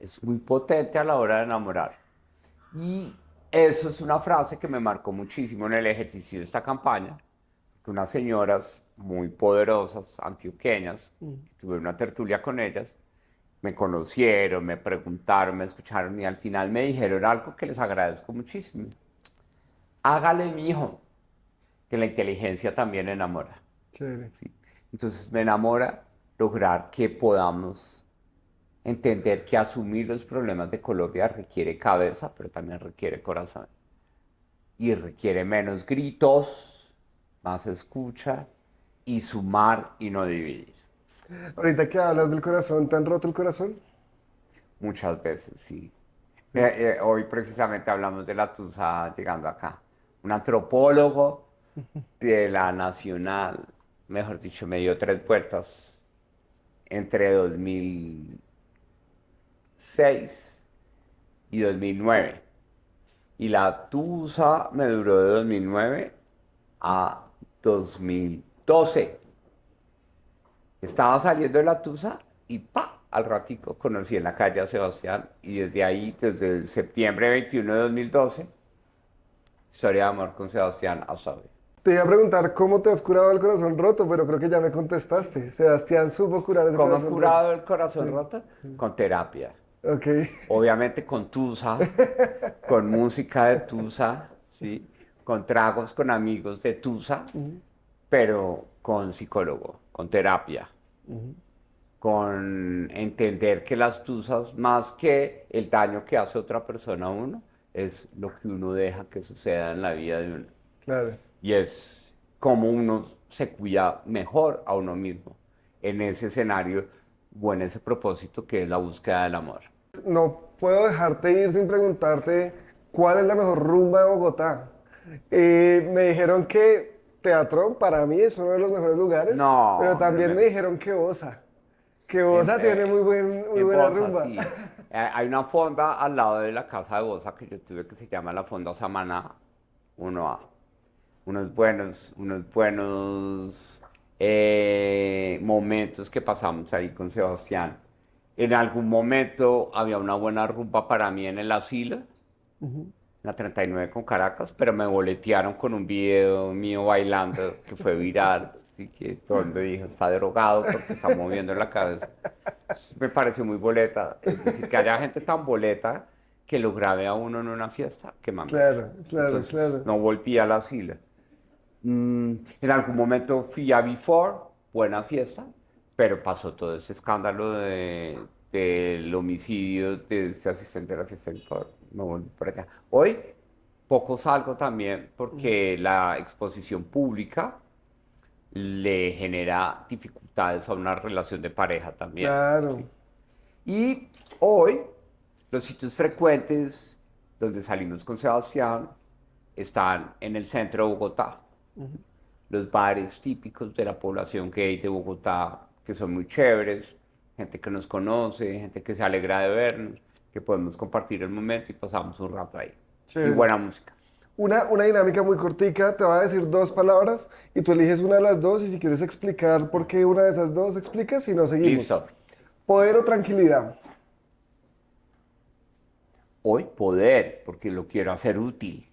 es muy potente a la hora de enamorar. Y eso es una frase que me marcó muchísimo en el ejercicio de esta campaña, que unas señoras muy poderosas, antioqueñas, ujú. tuve una tertulia con ellas, me conocieron, me preguntaron, me escucharon y al final me dijeron algo que les agradezco muchísimo. Hágale, mi hijo, que la inteligencia también enamora. Chévere. ¿Sí? Entonces me enamora lograr que podamos entender que asumir los problemas de Colombia requiere cabeza, pero también requiere corazón. Y requiere menos gritos, más escucha y sumar y no dividir. Ahorita que hablas del corazón, ¿te han roto el corazón? Muchas veces, sí. Sí. Hoy precisamente hablamos de la tusa llegando acá. Un antropólogo de la Nacional, mejor dicho, me dio 3 vueltas entre 2006 y 2009. Y la tusa me duró de 2009 a 2012. Estaba saliendo de la tusa y ¡pa! Al ratico conocí en la calle a Sebastián y desde ahí, desde el septiembre 21 de 2012, historia de amor con Sebastián hasta hoy. Te iba a preguntar cómo te has curado el corazón roto, pero creo que ya me contestaste. Sebastián supo curar ese ¿Cómo he corazón roto. curado el corazón Sí. roto? Con terapia. Ok. Obviamente con tusa, con música de tusa, ¿sí? Con tragos con amigos de tusa, Ujú, pero con psicólogo, con terapia, ujú. con entender que las tusas, más que el daño que hace otra persona a uno, es lo que uno deja que suceda en la vida de uno. Claro. Y es cómo uno se cuida mejor a uno mismo en ese escenario o en ese propósito que es la búsqueda del amor. No puedo dejarte ir sin preguntarte cuál es la mejor rumba de Bogotá. Me dijeron que Teatro para mí es uno de los mejores lugares, pero No, no también me me... dijeron que Osa. Que En, Osa tiene muy en buena Bosa, rumba. sí. Hay una fonda al lado de la casa de Bosa que yo tuve que se llama la Fonda Samaná 1A. Unos buenos momentos que pasamos ahí con Sebastián. En algún momento había una buena rumba para mí en el asilo, en Ujú. la 39 con Caracas, pero me boletearon con un video mío bailando que fue viral. Así que todo el mundo dijo, está drogado porque está moviendo la cabeza. Me pareció muy boleta. Es decir, que haya gente tan boleta que lo grabe a uno en una fiesta, qué mamera. Claro, claro, Entonces claro. no volví a la fila. En algún momento fui a Before, buena fiesta, pero pasó todo ese escándalo del homicidio de este asistente de la fiesta de Before. Me volví por allá. Hoy poco salgo también porque la exposición pública le genera dificultades a una relación de pareja también. ¿Sí? Claro. Y hoy, los sitios frecuentes donde salimos con Sebastián están en el centro de Bogotá. Ujú. Los bares típicos de la población gay de Bogotá, que son muy chéveres, gente que nos conoce, gente que se alegra de vernos, que podemos compartir el momento y pasamos un rato ahí. Y Chévere. buena música. Una dinámica muy cortica, te voy a decir dos palabras y tú eliges una de las dos y si quieres explicar por qué una de esas dos explicas, si no seguimos. Listo. Poder o tranquilidad. Hoy poder, porque lo quiero hacer útil.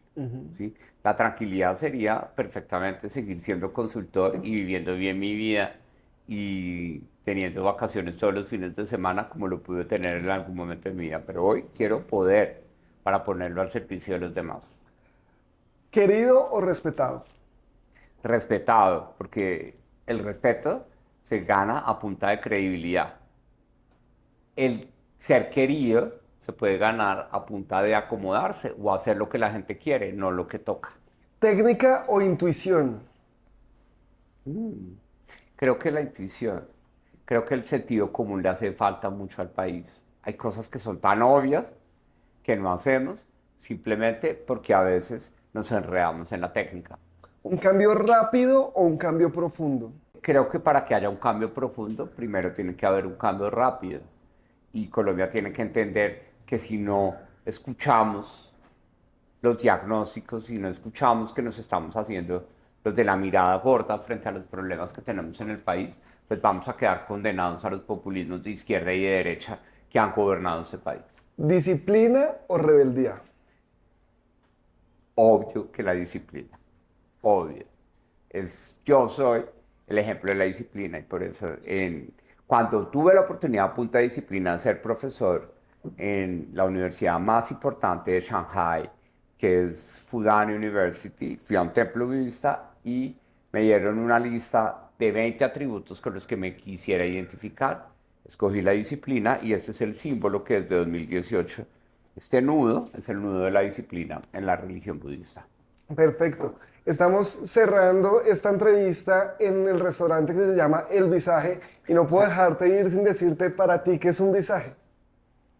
¿Sí? La tranquilidad sería perfectamente seguir siendo consultor y viviendo bien mi vida y teniendo vacaciones todos los fines de semana como lo pude tener en algún momento de mi vida. Pero hoy quiero poder para ponerlo al servicio de los demás. ¿Querido o respetado? Respetado, porque el respeto se gana a punta de credibilidad. El ser querido se puede ganar a punta de acomodarse o hacer lo que la gente quiere, no lo que toca. ¿Técnica o intuición? Creo que la intuición, creo que el sentido común le hace falta mucho al país. Hay cosas que son tan obvias que no hacemos simplemente porque a veces nos enredamos en la técnica. ¿Un cambio rápido o un cambio profundo? Creo que para que haya un cambio profundo, primero tiene que haber un cambio rápido. Y Colombia tiene que entender que si no escuchamos los diagnósticos, si no escuchamos que nos estamos haciendo los de la mirada gorda frente a los problemas que tenemos en el país, pues vamos a quedar condenados a los populismos de izquierda y de derecha que han gobernado este país. ¿Disciplina o rebeldía? Obvio que la disciplina, obvio. Yo soy el ejemplo de la disciplina y por eso cuando tuve la oportunidad a punta de disciplina de ser profesor en la universidad más importante de Shanghai, que es Fudan University, fui a un templo budista y me dieron una lista de 20 atributos con los que me quisiera identificar. Escogí la disciplina y este es el símbolo que desde 2018, este nudo es el nudo de la disciplina en la religión budista. Perfecto. Estamos cerrando esta entrevista en el restaurante que se llama El Visaje y no puedo dejarte ir sin decirte para ti qué es un visaje.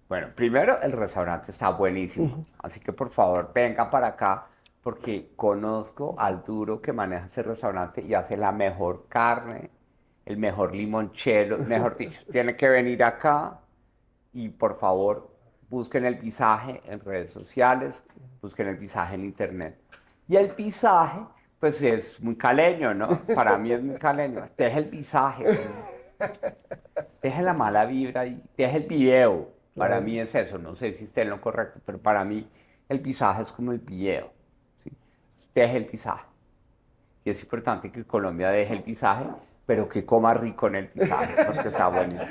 Bueno, primero el restaurante está buenísimo, así que por favor venga para acá porque conozco al duro que maneja ese restaurante y hace la mejor carne, el mejor limoncello, mejor dicho, tiene que venir acá y por favor busquen el visaje en redes sociales, busquen el visaje en internet. Y el visaje, pues es muy caleño, ¿no? Para mí es muy caleño. Deje el visaje, deje la mala vibra y deje el video. Para mí es eso, no sé si esté en lo correcto, pero para mí el visaje es como el video. ¿Sí? Deje el visaje. Y es importante que Colombia deje el visaje, pero que coma rico en el visaje, porque está buenísimo.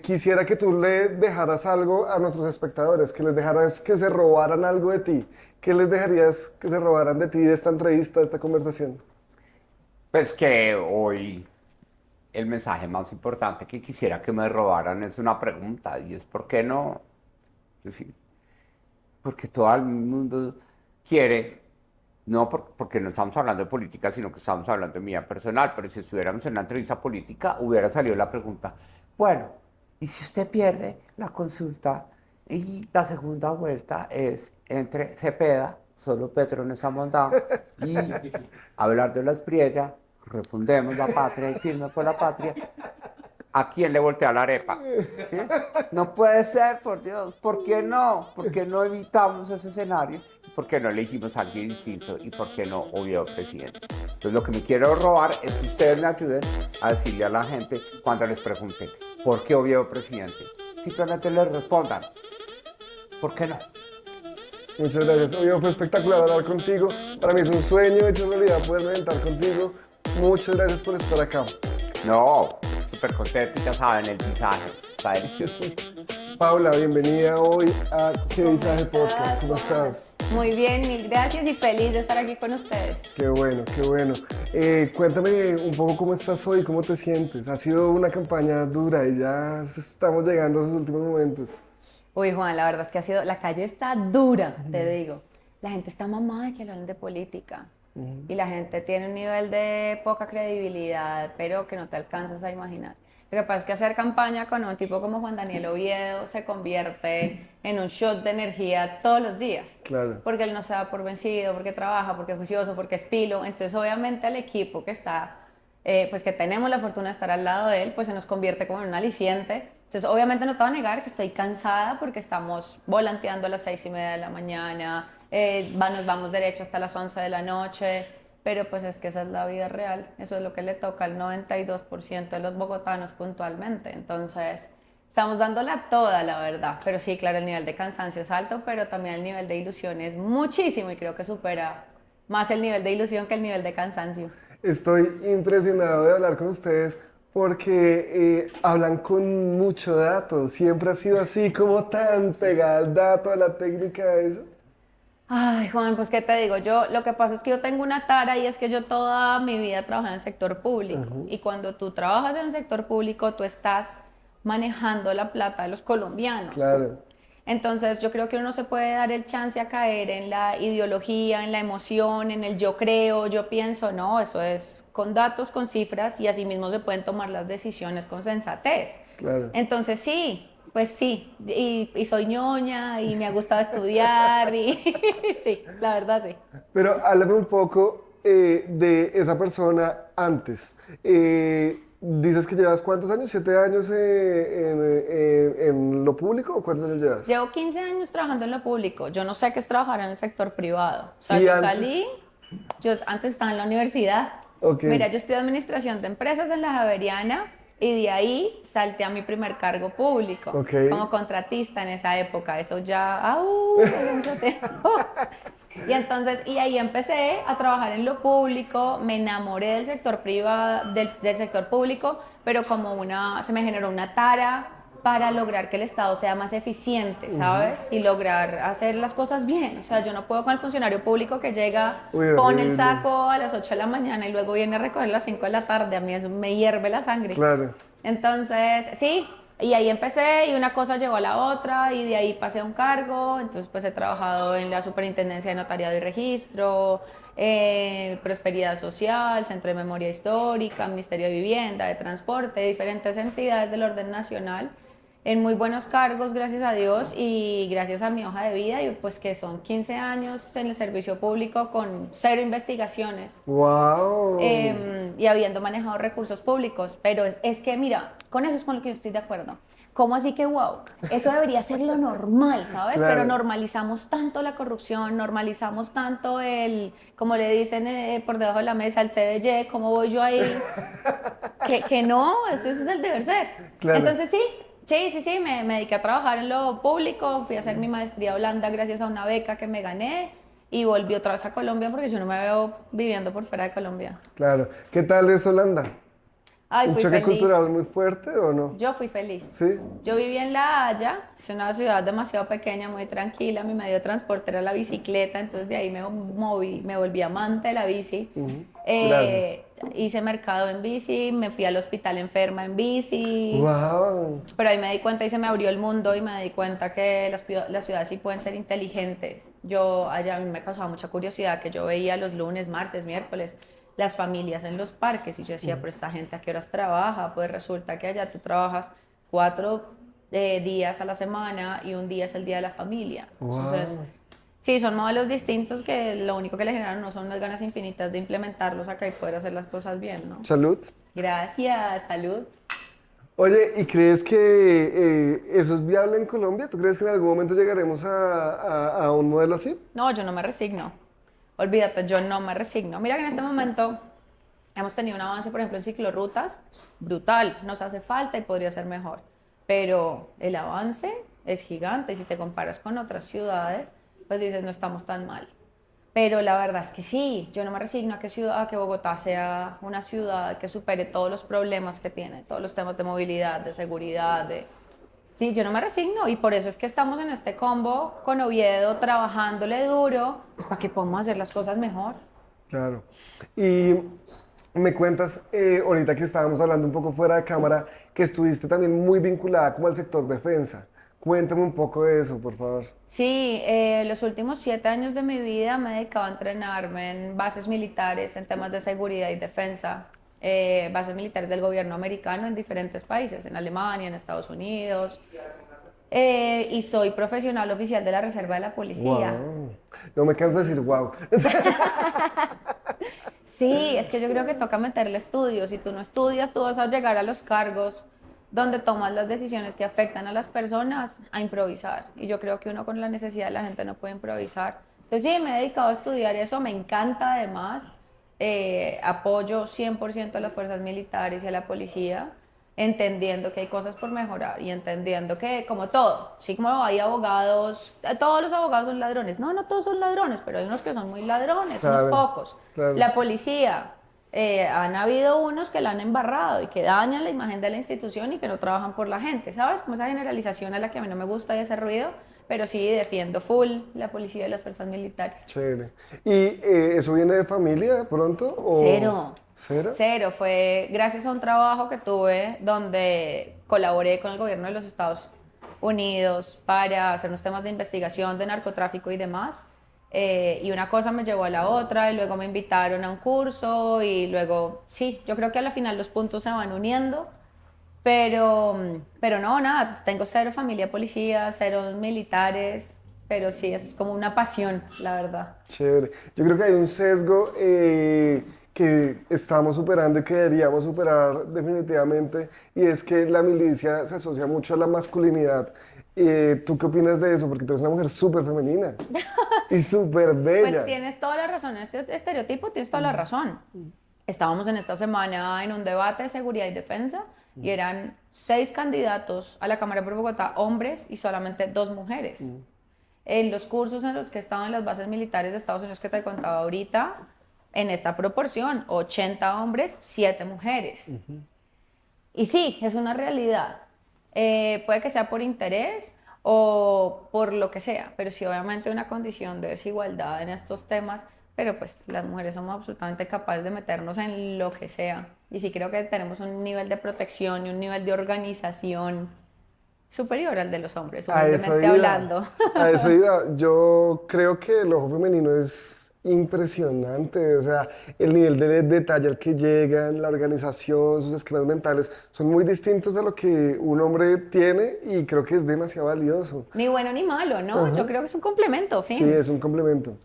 Quisiera que tú le dejaras algo a nuestros espectadores, que les dejaras que se robaran algo de ti. ¿Qué les dejarías que se robaran de ti de esta entrevista, de esta conversación? Pues que hoy el mensaje más importante que quisiera que me robaran es una pregunta, y es ¿por qué no? Es decir, porque todo el mundo quiere, no porque no estamos hablando de política, sino que estamos hablando de mi vida personal, pero si estuviéramos en una entrevista política, hubiera salido la pregunta, bueno, ¿y si usted pierde la consulta y la segunda vuelta es entre Cepeda, solo Petro no está montado, y Abelardo Las Priella, refundemos la patria y firme por la patria? ¿A quién le voltea la arepa? ¿Sí? No puede ser, por Dios. ¿Por qué no? ¿Por qué no evitamos ese escenario? ¿Por qué no elegimos a alguien distinto? ¿Y por qué no Oviedo presidente? Entonces lo que me quiero robar es que ustedes me ayuden a decirle a la gente cuando les pregunten ¿por qué Oviedo presidente? Simplemente les respondan ¿por qué no? Muchas gracias. Oviedo, fue espectacular hablar contigo. Para mí es un sueño hecho realidad poderme sentar contigo. Muchas gracias por estar acá. No, súper contento y ya saben, el visaje está delicioso. Paula, bienvenida hoy a ¿Qué Visaje Podcast? ¿Cómo estás? Muy bien, mil gracias y feliz de estar aquí con ustedes. Qué bueno, qué bueno. Cuéntame un poco cómo estás hoy, cómo te sientes. Ha sido una campaña dura y ya estamos llegando a sus últimos momentos. Uy, Juan, la verdad es que la calle está dura, te digo. La gente está mamada de que hablan de política. Y la gente tiene un nivel de poca credibilidad, pero que no te alcanzas a imaginar. Lo que pasa es que hacer campaña con un tipo como Juan Daniel Oviedo se convierte en un shot de energía todos los días. Claro. Porque él no se da por vencido, porque trabaja, porque es juicioso, porque es pilo. Entonces, obviamente, al equipo que está, pues que tenemos la fortuna de estar al lado de él, pues se nos convierte como en un aliciente. Entonces, obviamente, no te voy a negar que estoy cansada porque estamos volanteando a las 6:30 de la mañana, nos vamos derecho hasta las 11 de la noche. Pero pues es que esa es la vida real, eso es lo que le toca al 92% de los bogotanos puntualmente. Entonces, Estamos dándola toda, la verdad. Pero sí, claro, el nivel de cansancio es alto, pero también el nivel de ilusión es muchísimo y creo que supera más el nivel de ilusión que el nivel de cansancio. Estoy impresionado de hablar con ustedes porque hablan con mucho dato. Siempre ha sido así, como tan pegada al dato, a la técnica, a eso. Ay, Juan, pues qué te digo, yo lo que pasa es que yo tengo una tara y es que yo toda mi vida trabajé en el sector público y cuando tú trabajas en el sector público tú estás manejando la plata de los colombianos. Claro, Entonces yo creo que uno no se puede dar el chance a caer en la ideología, en la emoción, en el yo creo, yo pienso, no, eso es con datos, con cifras y así mismo se pueden tomar las decisiones con sensatez. claro. Entonces sí, pues sí, y soy ñoña y me ha gustado estudiar y sí, la verdad sí. Pero háblame un poco de esa persona antes. Dices que llevas ¿cuántos años? ¿7 años en lo público o cuántos años llevas? Llevo 15 años trabajando en lo público, yo no sé qué es trabajar en el sector privado. O sea, ¿Y yo antes? salí, yo antes estaba en la universidad. Ok. Mira, yo estudié administración de empresas en la Javeriana y de ahí salté a mi primer cargo público Ok. como contratista en esa época. Eso ya, hace mucho tiempo. Y entonces, y ahí empecé a trabajar en lo público, me enamoré del sector privado, del sector público, pero como se me generó una tara para lograr que el Estado sea más eficiente, ¿sabes? Y lograr hacer las cosas bien. O sea, yo no puedo con el funcionario público que llega, Uy, pone el horrible. saco a las 8 de la mañana y luego viene a recoger a las 5 de la tarde. A mí eso me hierve la sangre. Claro. Entonces, sí, y ahí empecé y una cosa llevó a la otra y de ahí pasé a un cargo. Entonces, pues he trabajado en la Superintendencia de Notariado y Registro, Prosperidad Social, Centro de Memoria Histórica, Ministerio de Vivienda, de Transporte, diferentes entidades del orden nacional en muy buenos cargos, gracias a Dios, y gracias a mi hoja de vida, y pues que son 15 años en el servicio público con 0 investigaciones ¡Wow! y habiendo manejado recursos públicos. Pero es que, mira, con eso es con lo que yo estoy de acuerdo. ¿Cómo así que wow? Eso debería ser lo normal, ¿sabes? Claro. Pero normalizamos tanto la corrupción, normalizamos tanto como le dicen por debajo de la mesa, el CBY, ¿cómo voy yo ahí? que no, este es el deber ser. Claro. Entonces sí, me dediqué a trabajar en lo público, fui a hacer mi maestría holanda gracias a una beca que me gané y volví otra vez a Colombia porque yo no me veo viviendo por fuera de Colombia. Claro. ¿Qué tal es Holanda? Ay, ¿Un fui choque feliz. cultural muy fuerte o no? Yo fui feliz. Sí. Yo viví en La Haya, es una ciudad demasiado pequeña, muy tranquila. Mi medio de transporte era la bicicleta, entonces de ahí me moví, me volví amante de la bici. Gracias. Hice mercado en bici, me fui al hospital enferma en bici. ¡Wow! Pero ahí me di cuenta y se me abrió el mundo y me di cuenta que las ciudades sí pueden ser inteligentes. Allá a mí me causaba mucha curiosidad que yo veía los lunes, martes, miércoles las familias en los parques y yo decía, pero esta gente a qué horas trabaja, pues resulta que allá tú trabajas 4 días a la semana y un día es el día de la familia. Entonces, Wow. sí, son modelos distintos que lo único que le generan no son unas ganas infinitas de implementarlos acá y poder hacer las cosas bien, ¿no? Salud. Gracias, salud. Oye, ¿y crees que eso es viable en Colombia? ¿Tú crees que en algún momento llegaremos a un modelo así? No, yo no me resigno. Olvídate, yo no me resigno. Mira que en este momento hemos tenido un avance, por ejemplo, en ciclorrutas, brutal. Nos hace falta y podría ser mejor. Pero el avance es gigante y si te comparas con otras ciudades, pues dices, no estamos tan mal. Pero la verdad es que sí, yo no me resigno a que Bogotá sea una ciudad que supere todos los problemas que tiene, todos los temas de movilidad, de seguridad, Sí, yo no me resigno y por eso es que estamos en este combo con Oviedo, trabajándole duro, pues, para que podamos hacer las cosas mejor. Claro. Y me cuentas, ahorita que estábamos hablando un poco fuera de cámara, que estuviste también muy vinculada como al sector defensa. Cuéntame un poco de eso, por favor. Sí, los últimos 7 años de mi vida me he dedicado a entrenarme en bases militares, en temas de seguridad y defensa, bases militares del gobierno americano en diferentes países, en Alemania, en Estados Unidos, y soy profesional oficial de la Reserva de la Policía. Wow. No me canso de decir wow. Sí, es que yo creo que toca meterle estudios. Si tú no estudias, tú vas a llegar a los cargos donde tomas las decisiones que afectan a las personas a improvisar. Y yo creo que uno con la necesidad de la gente no puede improvisar. Entonces sí, me he dedicado a estudiar eso, me encanta además. Apoyo 100% a las fuerzas militares y a la policía. entendiendo que hay cosas por mejorar y entendiendo que, como todo, sí, como hay abogados, todos los abogados son ladrones. No, no todos son ladrones, pero hay unos que son muy ladrones, unos Claro, pocos. claro. La policía, han habido unos que la han embarrado y que dañan la imagen de la institución y que no trabajan por la gente, ¿sabes? Como esa generalización a la que a mí no me gusta y ese ruido, pero sí defiendo full la policía y las fuerzas militares. Chévere. ¿Y eso viene de familia de pronto? ¿O Cero. cero? Cero, fue gracias a un trabajo que tuve donde colaboré con el gobierno de los Estados Unidos para hacer unos temas de investigación de narcotráfico y demás. Y una cosa me llevó a la otra y luego me invitaron a un curso y luego, sí, yo creo que a la final los puntos se van uniendo, pero no, nada, tengo cero familia policía, cero militares, pero sí, es como una pasión, la verdad. Chévere. Yo creo que hay un sesgo que estamos superando y que deberíamos superar definitivamente, y es que la milicia se asocia mucho a la masculinidad. ¿Tú qué opinas de eso? Porque tú eres una mujer súper femenina y súper Pues bella. tienes toda la razón, en este estereotipo tienes toda la razón. Estábamos en esta semana en un debate de seguridad y defensa y eran 6 candidatos a la Cámara por Bogotá, hombres y solamente 2 mujeres. En los cursos en los que estaban en las bases militares de Estados Unidos que te contaba ahorita, en esta proporción, 80 hombres, 7 mujeres. Y sí, es una realidad. Puede que sea por interés o por lo que sea, pero sí obviamente una condición de desigualdad en estos temas, pero pues las mujeres somos absolutamente capaces de meternos en lo que sea. Y sí creo que tenemos un nivel de protección y un nivel de organización superior al de los hombres, A eso humildemente iba. hablando. A eso iba. Yo creo que el ojo femenino es impresionante. O sea, el nivel de detalle al que llegan, la organización, sus esquemas mentales, son muy distintos a lo que un hombre tiene y creo que es demasiado valioso. Ni bueno ni malo, ¿no? Yo Ajá. creo que es un complemento, Sí, fin. es un complemento.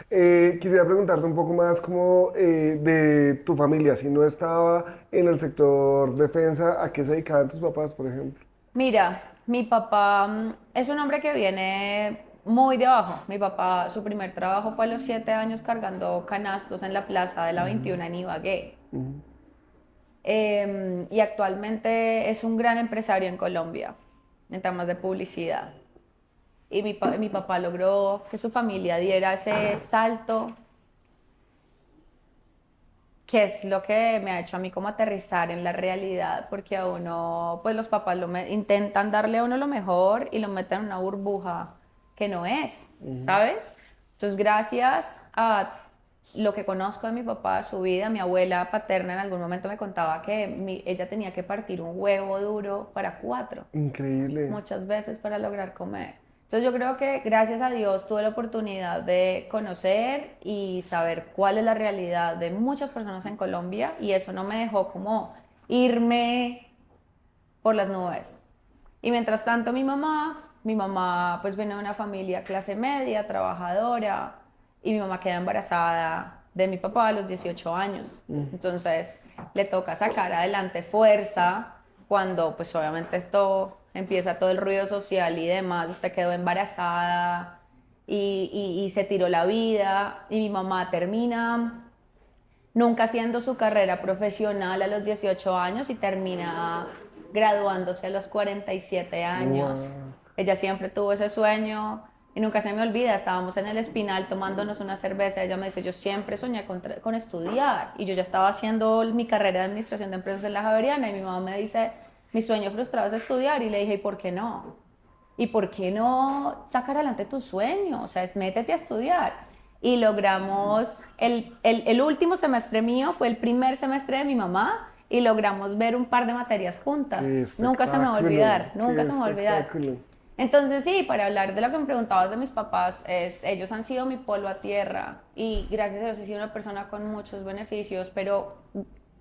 Quisiera preguntarte un poco más como de tu familia. Si no estaba en el sector defensa, ¿a qué se dedicaban tus papás, por ejemplo? Mira, mi papá es un hombre que viene muy de abajo. Mi papá, su primer trabajo fue a los 7 años cargando canastos en la plaza de la 21 en Ibagué. Y actualmente es un gran empresario en Colombia, en temas de publicidad. Y mi papá logró que su familia diera ese salto, que es lo que me ha hecho a mí como aterrizar en la realidad, porque a uno, pues los papás intentan darle a uno lo mejor y lo meten en una burbuja que no es, ¿sabes? Entonces, gracias a lo que conozco de mi papá, su vida, mi abuela paterna en algún momento me contaba que ella tenía que partir un huevo duro para 4 Increíble. muchas veces para lograr comer. Entonces yo creo que gracias a Dios tuve la oportunidad de conocer y saber cuál es la realidad de muchas personas en Colombia y eso no me dejó como irme por las nubes. Y mientras tanto mi mamá pues viene de una familia clase media, trabajadora, y mi mamá queda embarazada de mi papá a los 18 años. Entonces le toca sacar adelante fuerza cuando pues obviamente esto empieza todo el ruido social y demás, usted quedó embarazada y se tiró la vida y mi mamá termina nunca haciendo su carrera profesional a los 18 años y termina graduándose a los 47 años. Wow. Ella siempre tuvo ese sueño y nunca se me olvida, estábamos en el Espinal tomándonos una cerveza, ella me dice, yo siempre soñé con estudiar y yo ya estaba haciendo mi carrera de administración de empresas en la Javeriana y mi mamá me dice, mi sueño frustrado es estudiar y le dije, ¿y por qué no? ¿Y por qué no sacar adelante tu sueño? O sea, métete a estudiar. Y logramos, el último semestre mío fue el primer semestre de mi mamá y logramos ver un par de materias juntas. Qué Nunca se me va a espectáculo, olvidar, nunca qué se me va a olvidar. espectáculo. Entonces sí, para hablar de lo que me preguntabas de mis papás, ellos han sido mi polo a tierra y gracias a Dios he sido una persona con muchos beneficios, pero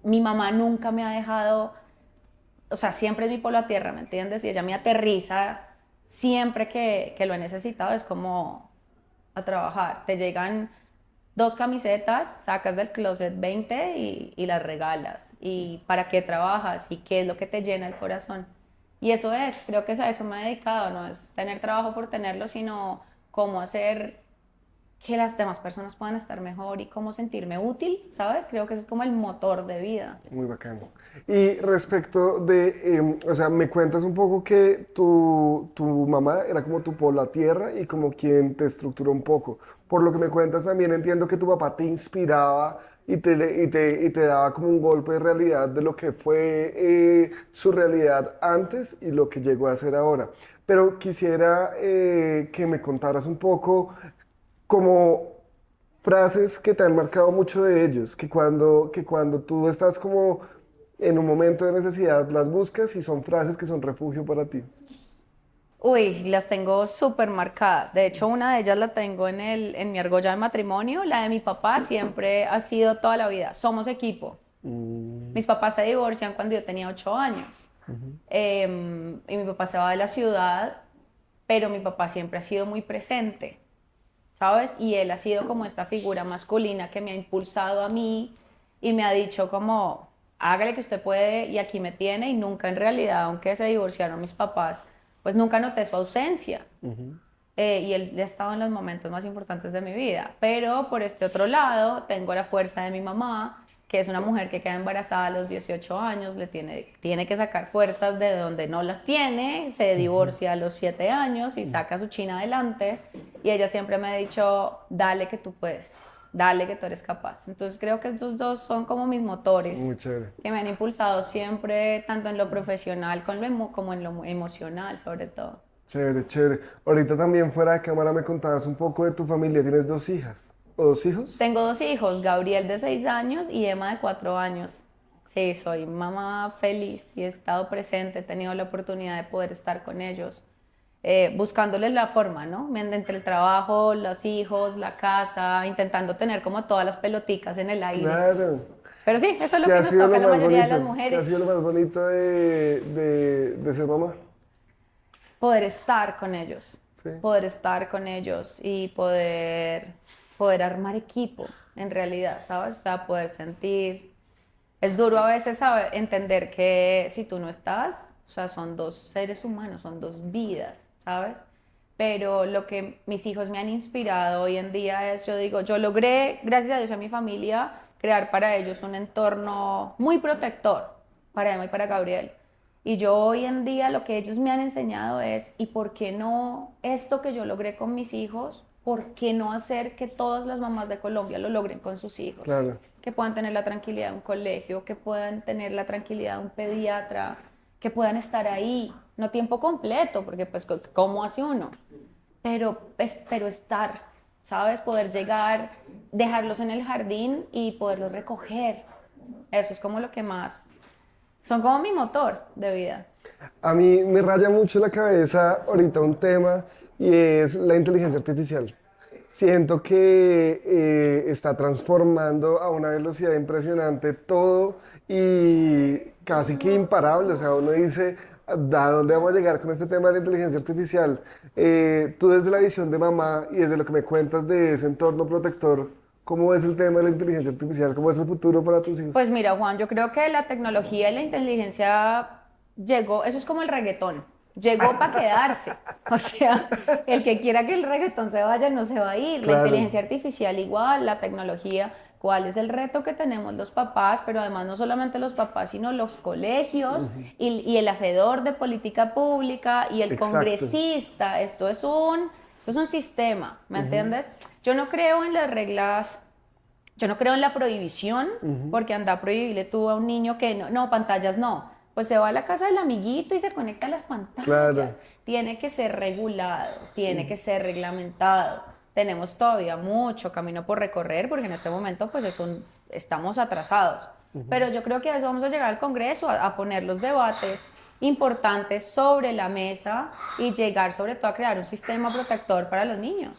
mi mamá nunca me ha dejado, o sea, siempre es mi polo a tierra, ¿me entiendes? Y ella me aterriza siempre que lo he necesitado, es como a trabajar. Te llegan 2 camisetas, sacas del closet 20 y las regalas. ¿Y para qué trabajas? ¿Y qué es lo que te llena el corazón? Y eso es, creo que a eso me he dedicado, no es tener trabajo por tenerlo, sino cómo hacer que las demás personas puedan estar mejor y cómo sentirme útil, ¿sabes? Creo que ese es como el motor de vida. Muy bacano. Y respecto de, o sea, me cuentas un poco que tu mamá era como tu polo a tierra y como quien te estructuró un poco. Por lo que me cuentas también entiendo que tu papá te inspiraba y te daba como un golpe de realidad de lo que fue su realidad antes y lo que llegó a ser ahora. Pero quisiera que me contaras un poco como frases que te han marcado mucho de ellos, que cuando tú estás como en un momento de necesidad las buscas y son frases que son refugio para ti. Uy, las tengo súper marcadas. De hecho, una de ellas la tengo en mi argolla de matrimonio. La de mi papá siempre ha sido toda la vida. Somos equipo. Mis papás se divorcian cuando yo tenía 8 años. Y mi papá se va de la ciudad, pero mi papá siempre ha sido muy presente, ¿sabes? Y él ha sido como esta figura masculina que me ha impulsado a mí y me ha dicho como, hágale que usted puede y aquí me tiene, y nunca en realidad, aunque se divorciaron mis papás, pues nunca noté su ausencia. Y él ha estado en los momentos más importantes de mi vida. Pero por este otro lado, tengo la fuerza de mi mamá, que es una mujer que queda embarazada a los 18 años, tiene que sacar fuerzas de donde no las tiene, se divorcia a los 7 años y saca a su china adelante. Y ella siempre me ha dicho, dale que tú puedes, dale que tú eres capaz. Entonces creo que estos dos son como mis motores Muy chévere. que me han impulsado siempre, tanto en lo profesional como en lo emocional, sobre todo. Chévere, chévere. Ahorita también fuera de cámara me contabas un poco de tu familia. ¿Tienes dos hijas o dos hijos? Tengo dos hijos, Gabriel de 6 años y Emma de 4 años. Sí, soy mamá feliz y he estado presente, he tenido la oportunidad de poder estar con ellos, buscándoles la forma, ¿no? Entre el trabajo, los hijos, la casa, intentando tener como todas las peloticas en el aire. Claro. Pero sí, eso es lo ¿Qué que ha nos sido toca lo a la más mayoría de las bonito? ¿Qué ha mujeres. sido lo más bonito de ser mamá? Poder estar con ellos, Sí. poder estar con ellos y poder armar equipo, en realidad, ¿sabes? O sea, poder sentir. Es duro a veces entender que si tú no estás, o sea, son dos seres humanos, son dos vidas, ¿sabes? Pero lo que mis hijos me han inspirado hoy en día es, yo digo, yo logré, gracias a Dios y a mi familia, crear para ellos un entorno muy protector, para Emma y para Gabriel. Y yo hoy en día lo que ellos me han enseñado es, ¿y por qué no esto que yo logré con mis hijos? ¿Por qué no hacer que todas las mamás de Colombia lo logren con sus hijos? Claro. Que puedan tener la tranquilidad de un colegio, que puedan tener la tranquilidad de un pediatra, que puedan estar ahí, no tiempo completo, porque pues ¿cómo hace uno? Pero estar, ¿sabes? Poder llegar, dejarlos en el jardín y poderlos recoger. Eso es como lo que más, son como mi motor de vida. A mí me raya mucho la cabeza ahorita un tema y es la inteligencia artificial. Siento que está transformando a una velocidad impresionante todo y casi que imparable. O sea, uno dice, ¿a dónde vamos a llegar con este tema de la inteligencia artificial? Tú desde la visión de mamá y desde lo que me cuentas de ese entorno protector, ¿cómo es el tema de la inteligencia artificial? ¿Cómo es el futuro para tus hijos? Pues mira, Juan, yo creo que la tecnología y la inteligencia llegó, eso es como el reggaetón, llegó para quedarse. O sea, el que quiera que el reggaetón se vaya, no se va a ir. La Claro. inteligencia artificial igual, la tecnología, cuál es el reto que tenemos los papás, pero además no solamente los papás, sino los colegios y el hacedor de política pública y el Exacto. congresista. Esto es un sistema, ¿me entiendes? Yo no creo en las reglas. Yo no creo en la prohibición, porque anda a prohibirle tú a un niño que no, pantallas no. Pues se va a la casa del amiguito y se conecta a las pantallas. Claro. Tiene que ser regulado, tiene que ser reglamentado. Tenemos todavía mucho camino por recorrer, porque en este momento pues estamos atrasados. Pero yo creo que a eso vamos a llegar al Congreso, a poner los debates importantes sobre la mesa y llegar sobre todo a crear un sistema protector para los niños.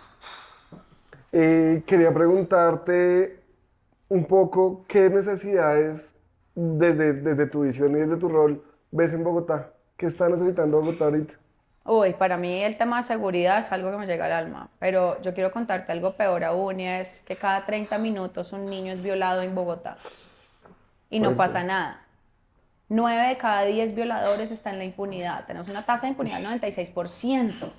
Quería preguntarte un poco qué necesidades desde tu visión y desde tu rol ves en Bogotá. ¿Qué está necesitando Bogotá ahorita? Uy, para mí el tema de seguridad es algo que me llega al alma, pero yo quiero contarte algo peor aún, y es que cada 30 minutos un niño es violado en Bogotá y no Fuerte. pasa nada. 9 de cada 10 violadores están en la impunidad. Tenemos una tasa de impunidad del 96%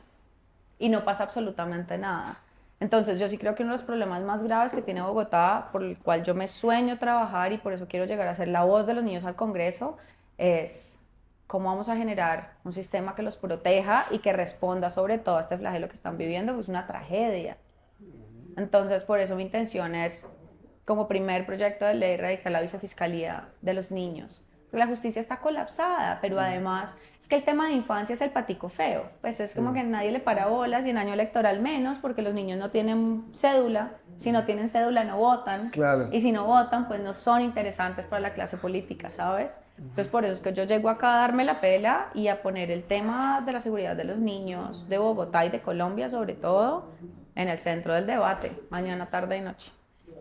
y no pasa absolutamente nada. Entonces, yo sí creo que uno de los problemas más graves que tiene Bogotá, por el cual yo me sueño trabajar y por eso quiero llegar a ser la voz de los niños al Congreso, es cómo vamos a generar un sistema que los proteja y que responda sobre todo a este flagelo que están viviendo, que es una tragedia. Entonces, por eso mi intención es, como primer proyecto de ley, radicar la vicefiscalía de los niños. La justicia está colapsada, pero además es que el tema de infancia es el patico feo. Pues es como que nadie le para bolas y en año electoral menos, porque los niños no tienen cédula. Si no tienen cédula, no votan. Claro. Y si no votan, pues no son interesantes para la clase política, ¿sabes? Entonces, por eso es que yo llego acá a darme la pela y a poner el tema de la seguridad de los niños de Bogotá y de Colombia, sobre todo, en el centro del debate, mañana, tarde y noche.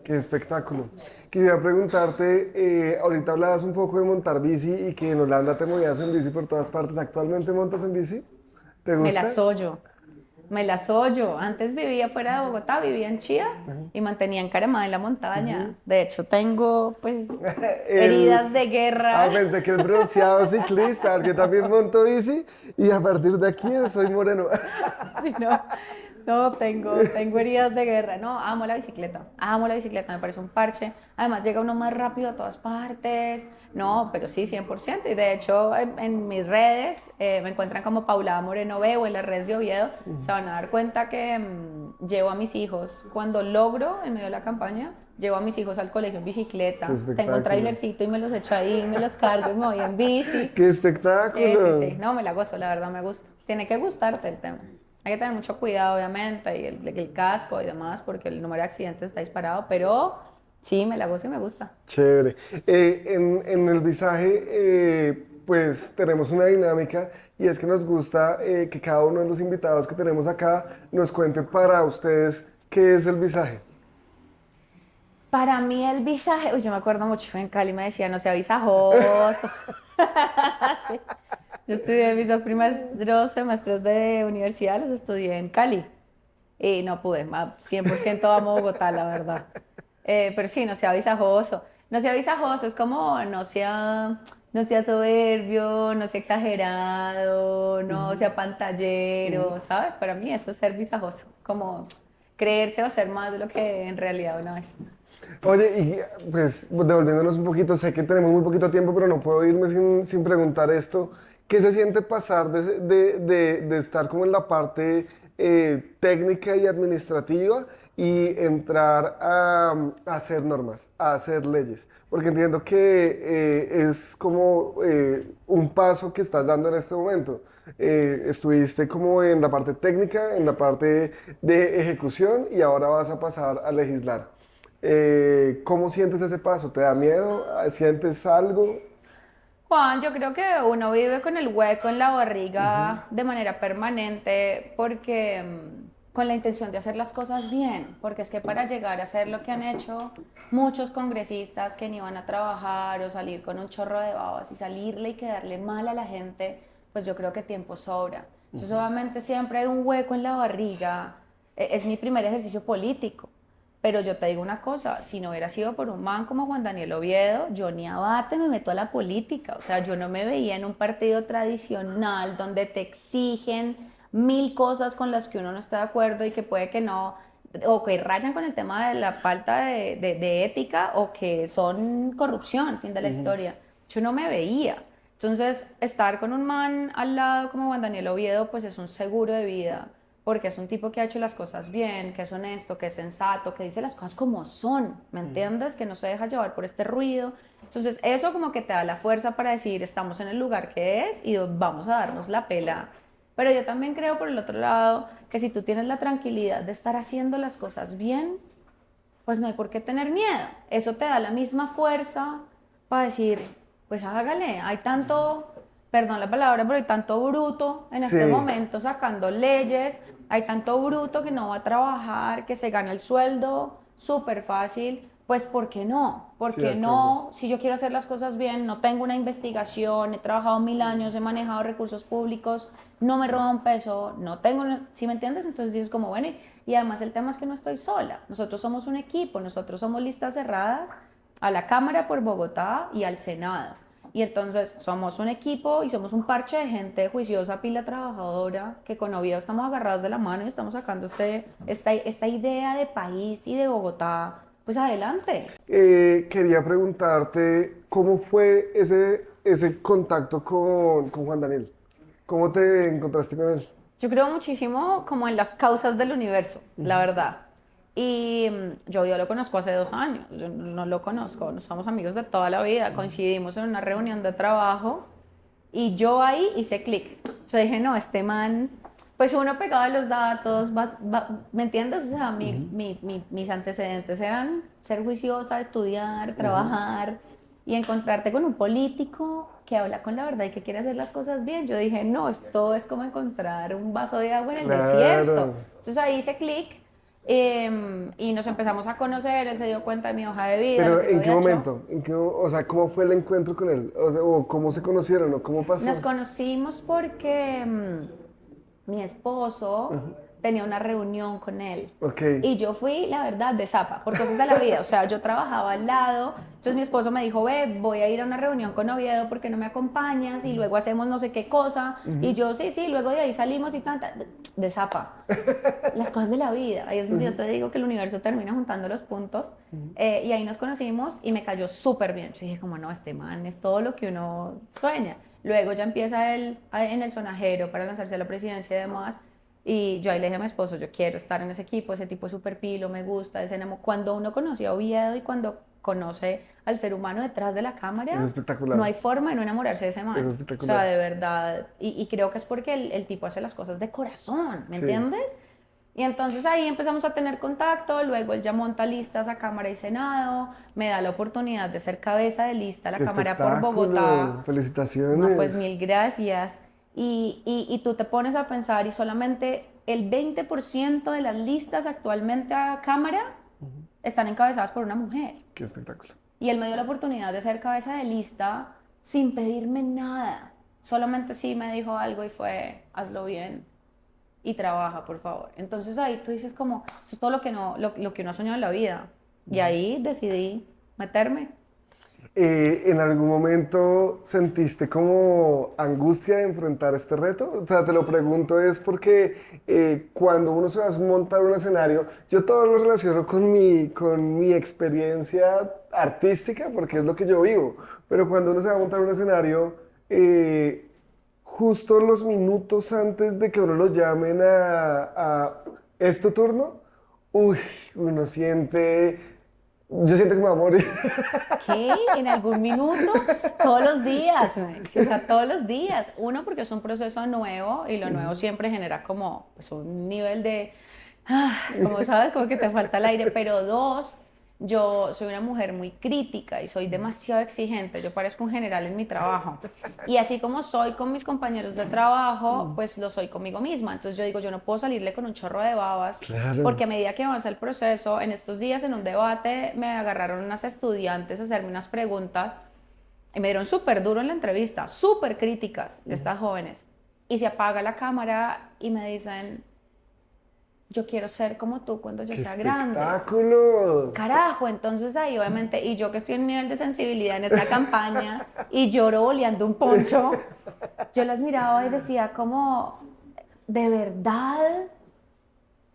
Qué espectáculo. Quería preguntarte, ahorita hablabas un poco de montar bici y que en Holanda te movías en bici por todas partes. ¿Actualmente montas en bici? ¿Te gusta? Me la sollo. Antes vivía fuera de Bogotá, vivía en Chía y mantenía encaramada en la montaña. De hecho, tengo pues heridas de guerra. Ah, pensé que el bronceado ciclista, que también monto bici y a partir de aquí soy moreno. Sí, no, tengo heridas de guerra. No, amo la bicicleta, me parece un parche. Además, llega uno más rápido a todas partes. No, pero sí, 100%. Y de hecho, en mis redes me encuentran como Paula Moreno B o en las redes de Oviedo. Se van a dar cuenta que llevo a mis hijos, cuando logro, en medio de la campaña, llevo a mis hijos al colegio en bicicleta. Tengo un trailercito y me los echo ahí, me los cargo y me voy en bici. ¡Qué espectáculo! Sí. No, me la gozo, la verdad me gusta. Tiene que gustarte el tema. Hay que tener mucho cuidado, obviamente, y el casco y demás, porque el número de accidentes está disparado, pero sí, me la gozo y me gusta. Chévere. En el visaje, pues tenemos una dinámica y es que nos gusta que cada uno de los invitados que tenemos acá nos cuente para ustedes qué es el visaje. Para mí el visaje, yo me acuerdo mucho, en Cali me decían, no sea visajoso. Sí. Yo estudié mis dos primeros semestres de universidad, los estudié en Cali. Y no pude, 100% amo Bogotá, la verdad. Pero sí, no sea visajoso. No sea visajoso, es como no sea soberbio, no sea exagerado, no sea pantallero, ¿sabes? Para mí eso es ser visajoso, como creerse o ser más de lo que en realidad uno es. Oye, y pues devolviéndonos un poquito, sé que tenemos muy poquito tiempo, pero no puedo irme sin preguntar esto. ¿Qué se siente pasar de estar como en la parte técnica y administrativa y entrar a hacer normas, a hacer leyes? Porque entiendo que es como un paso que estás dando en este momento. Estuviste como en la parte técnica, en la parte de ejecución y ahora vas a pasar a legislar. ¿Cómo sientes ese paso? ¿Te da miedo? ¿Sientes algo? Juan, yo creo que uno vive con el hueco en la barriga de manera permanente porque con la intención de hacer las cosas bien, porque es que para llegar a hacer lo que han hecho muchos congresistas que ni van a trabajar o salir con un chorro de babas y salirle y quedarle mal a la gente, pues yo creo que tiempo sobra. Entonces obviamente siempre hay un hueco en la barriga, es mi primer ejercicio político. Pero yo te digo una cosa, si no hubiera sido por un man como Juan Daniel Oviedo, yo ni abate me meto a la política. O sea, yo no me veía en un partido tradicional donde te exigen 1000 cosas con las que uno no está de acuerdo y que puede que no, o que rayan con el tema de la falta de ética o que son corrupción, fin de la historia. Yo no me veía. Entonces, estar con un man al lado como Juan Daniel Oviedo, pues es un seguro de vida porque es un tipo que ha hecho las cosas bien, que es honesto, que es sensato, que dice las cosas como son, ¿me entiendes? Que no se deja llevar por este ruido. Entonces eso como que te da la fuerza para decir, estamos en el lugar que es y vamos a darnos la pela. Pero yo también creo por el otro lado que si tú tienes la tranquilidad de estar haciendo las cosas bien, pues no hay por qué tener miedo. Eso te da la misma fuerza para decir, pues hágale, hay tanto, perdón la palabra, pero hay tanto bruto en este momento sacando leyes, hay tanto bruto que no va a trabajar, que se gana el sueldo súper fácil, pues ¿por qué no? ¿Por qué no? Si yo quiero hacer las cosas bien, no tengo una investigación, he trabajado 1000 años, he manejado recursos públicos, no me roba un peso, no tengo, ¿sí me entiendes? Entonces dices como, bueno, y además el tema es que no estoy sola, nosotros somos un equipo, nosotros somos listas cerradas a la Cámara por Bogotá y al Senado. Y entonces somos un equipo y somos un parche de gente juiciosa, pila trabajadora, que con Oviedo estamos agarrados de la mano y estamos sacando esta idea de país y de Bogotá, pues adelante. Quería preguntarte cómo fue ese contacto con Juan Daniel. ¿Cómo te encontraste con él? Yo creo muchísimo como en las causas del universo, la verdad. Y yo lo conozco hace 2 años, yo no lo conozco, no somos amigos de toda la vida, coincidimos en una reunión de trabajo y yo ahí hice clic. Yo dije, no, este man, pues uno pegaba los datos, ¿me entiendes? O sea, mis antecedentes eran ser juiciosa, estudiar, trabajar y encontrarte con un político que habla con la verdad y que quiere hacer las cosas bien. Yo dije, no, esto es como encontrar un vaso de agua en el desierto. Entonces ahí hice clic. Y nos empezamos a conocer, él se dio cuenta de mi hoja de vida. Pero ¿en qué momento? O sea, ¿cómo fue el encuentro con él? O sea, ¿o cómo se conocieron o cómo pasó? Nos conocimos porque mi esposo tenía una reunión con él. Okay. Y yo fui, la verdad, de zapa, por cosas de la vida. O sea, yo trabajaba al lado. Entonces mi esposo me dijo, ve, voy a ir a una reunión con Oviedo, ¿por qué no me acompañas? Y luego hacemos no sé qué cosa. Y yo, sí, luego de ahí salimos y tanta. De zapa. Las cosas de la vida. Ahí es donde yo te digo que el universo termina juntando los puntos. Y ahí nos conocimos y me cayó súper bien. Yo dije, como no, este man es todo lo que uno sueña. Luego ya empieza él en el sonajero para lanzarse a la presidencia y demás. Y yo ahí le dije a mi esposo, yo quiero estar en ese equipo, ese tipo es súper pilo, me gusta, cuando uno conoce a Oviedo y cuando conoce al ser humano detrás de la cámara, es espectacular. No hay forma de no enamorarse de ese man. Es espectacular. O sea, de verdad, y creo que es porque el tipo hace las cosas de corazón, ¿me entiendes? Y entonces ahí empezamos a tener contacto, luego él ya monta listas a Cámara y Senado, me da la oportunidad de ser cabeza de lista a la ¡Qué Cámara por espectáculo! Bogotá. ¡Felicitaciones! No, pues mil gracias. Y tú te pones a pensar y solamente el 20% de las listas actualmente a Cámara están encabezadas por una mujer. ¡Qué espectáculo! Y él me dio la oportunidad de ser cabeza de lista sin pedirme nada. Solamente sí me dijo algo y fue, hazlo bien y trabaja, por favor. Entonces ahí tú dices como, eso es todo lo que uno ha soñado en la vida. Y ahí decidí meterme. ¿En algún momento sentiste como angustia de enfrentar este reto? O sea, te lo pregunto es porque cuando uno se va a montar un escenario, yo todo lo relaciono con mi experiencia artística, porque es lo que yo vivo, pero cuando uno se va a montar un escenario, justo los minutos antes de que uno lo llamen ¿es tu turno? Uy, uno siente... Yo siento que me voy a morir. ¿Qué? ¿En algún minuto? Todos los días, o sea, todos los días. Uno, porque es un proceso nuevo y lo nuevo siempre genera como pues, un nivel de, como sabes, como que te falta el aire. Pero dos, yo soy una mujer muy crítica y soy demasiado exigente. Yo parezco un general en mi trabajo. Y así como soy con mis compañeros de trabajo, pues lo soy conmigo misma. Entonces yo digo, yo no puedo salirle con un chorro de babas. Claro. Porque a medida que avanza el proceso, en estos días en un debate me agarraron unas estudiantes a hacerme unas preguntas y me dieron súper duro en la entrevista, súper críticas de estas jóvenes. Y se apaga la cámara y me dicen... Yo quiero ser como tú cuando yo sea grande. ¡Espectáculo! Carajo, entonces ahí obviamente, y yo que estoy en un nivel de sensibilidad en esta campaña y lloro boleando un poncho, yo las miraba y decía como, de verdad,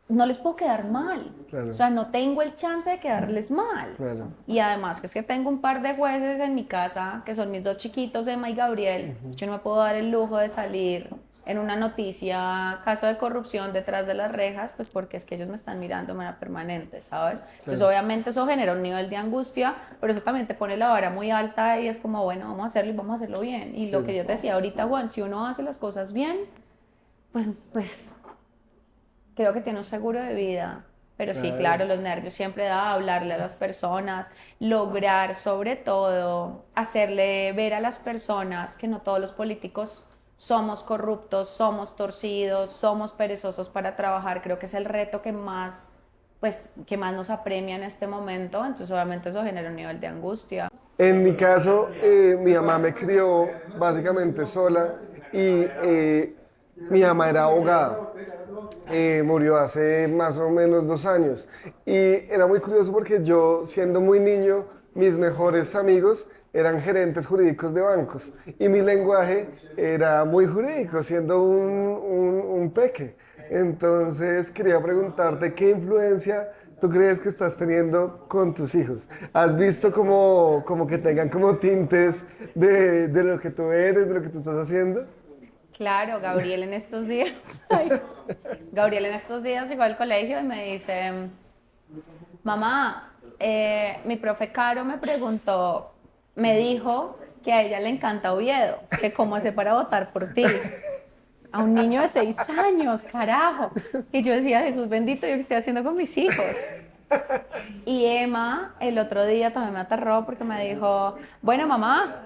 no les puedo quedar mal. Claro. O sea, no tengo el chance de quedarles mal. Claro. Y además que es que tengo un par de jueces en mi casa, que son mis dos chiquitos, Emma y Gabriel. Yo no me puedo dar el lujo de salir en una noticia, caso de corrupción detrás de las rejas, pues porque es que ellos me están mirando de manera permanente, ¿sabes? Entonces obviamente eso genera un nivel de angustia, pero eso también te pone la vara muy alta y es como, bueno, vamos a hacerlo y vamos a hacerlo bien. Y lo que yo te decía ahorita, Juan, si uno hace las cosas bien, pues creo que tiene un seguro de vida. Pero sí, claro, los nervios siempre da hablarle a las personas, lograr sobre todo hacerle ver a las personas que no todos los políticos somos corruptos, somos torcidos, somos perezosos para trabajar. Creo que es el reto que más nos apremia en este momento. Entonces obviamente eso genera un nivel de angustia. En mi caso, mi mamá me crió básicamente sola y mi mamá era abogada. Murió hace más o menos 2 años y era muy curioso porque yo, siendo muy niño, mis mejores amigos eran gerentes jurídicos de bancos y mi lenguaje era muy jurídico, siendo un peque. Entonces quería preguntarte qué influencia tú crees que estás teniendo con tus hijos. ¿Has visto como que tengan como tintes de lo que tú eres, de lo que tú estás haciendo? Claro, Gabriel en estos días, ay, Gabriel en estos días llegó al colegio y me dice, mamá, mi profe Caro me preguntó, me dijo que a ella le encanta Oviedo, que cómo hace para votar por ti. A un niño de 6 años, carajo. Y yo decía, Jesús bendito, ¿yo qué estoy haciendo con mis hijos? Y Emma el otro día también me aterró porque me dijo, bueno mamá,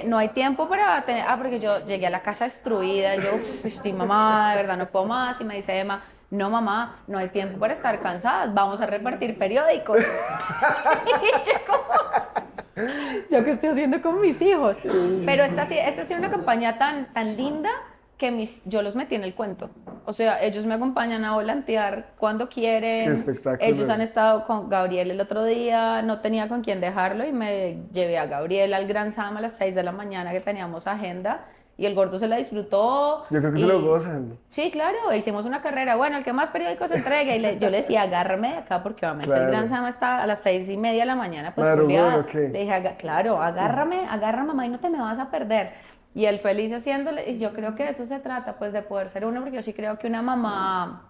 no hay tiempo para tener, porque yo llegué a la casa destruida, yo "Uf, estoy mamá, de verdad no puedo más", y me dice Emma, no mamá, no hay tiempo para estar cansadas, vamos a repartir periódicos. Y yo como, ¿yo qué estoy haciendo con mis hijos? Pero esta ha sido una campaña tan linda que yo los metí en el cuento. O sea, ellos me acompañan a volantear cuando Qué quieren. espectáculo. Ellos han estado con Gabriel el otro día, no tenía con quién dejarlo y me llevé a Gabriel al Gran Sam a las 6 de la mañana que teníamos agenda y el gordo se la disfrutó. Yo creo que se lo gozan. Sí, claro, hicimos una carrera. Bueno, el que más periódicos entregue. Y yo le decía, agárrame de acá porque obviamente el Claro. Gran Sam está a las 6:30 de la mañana, pues Madrugón, fuleada. ¿o qué? Le dije, claro, agárrame, mamá, y no te me vas a perder. Y él feliz haciéndole, y yo creo que de eso se trata, pues de poder ser uno, porque yo sí creo que una mamá,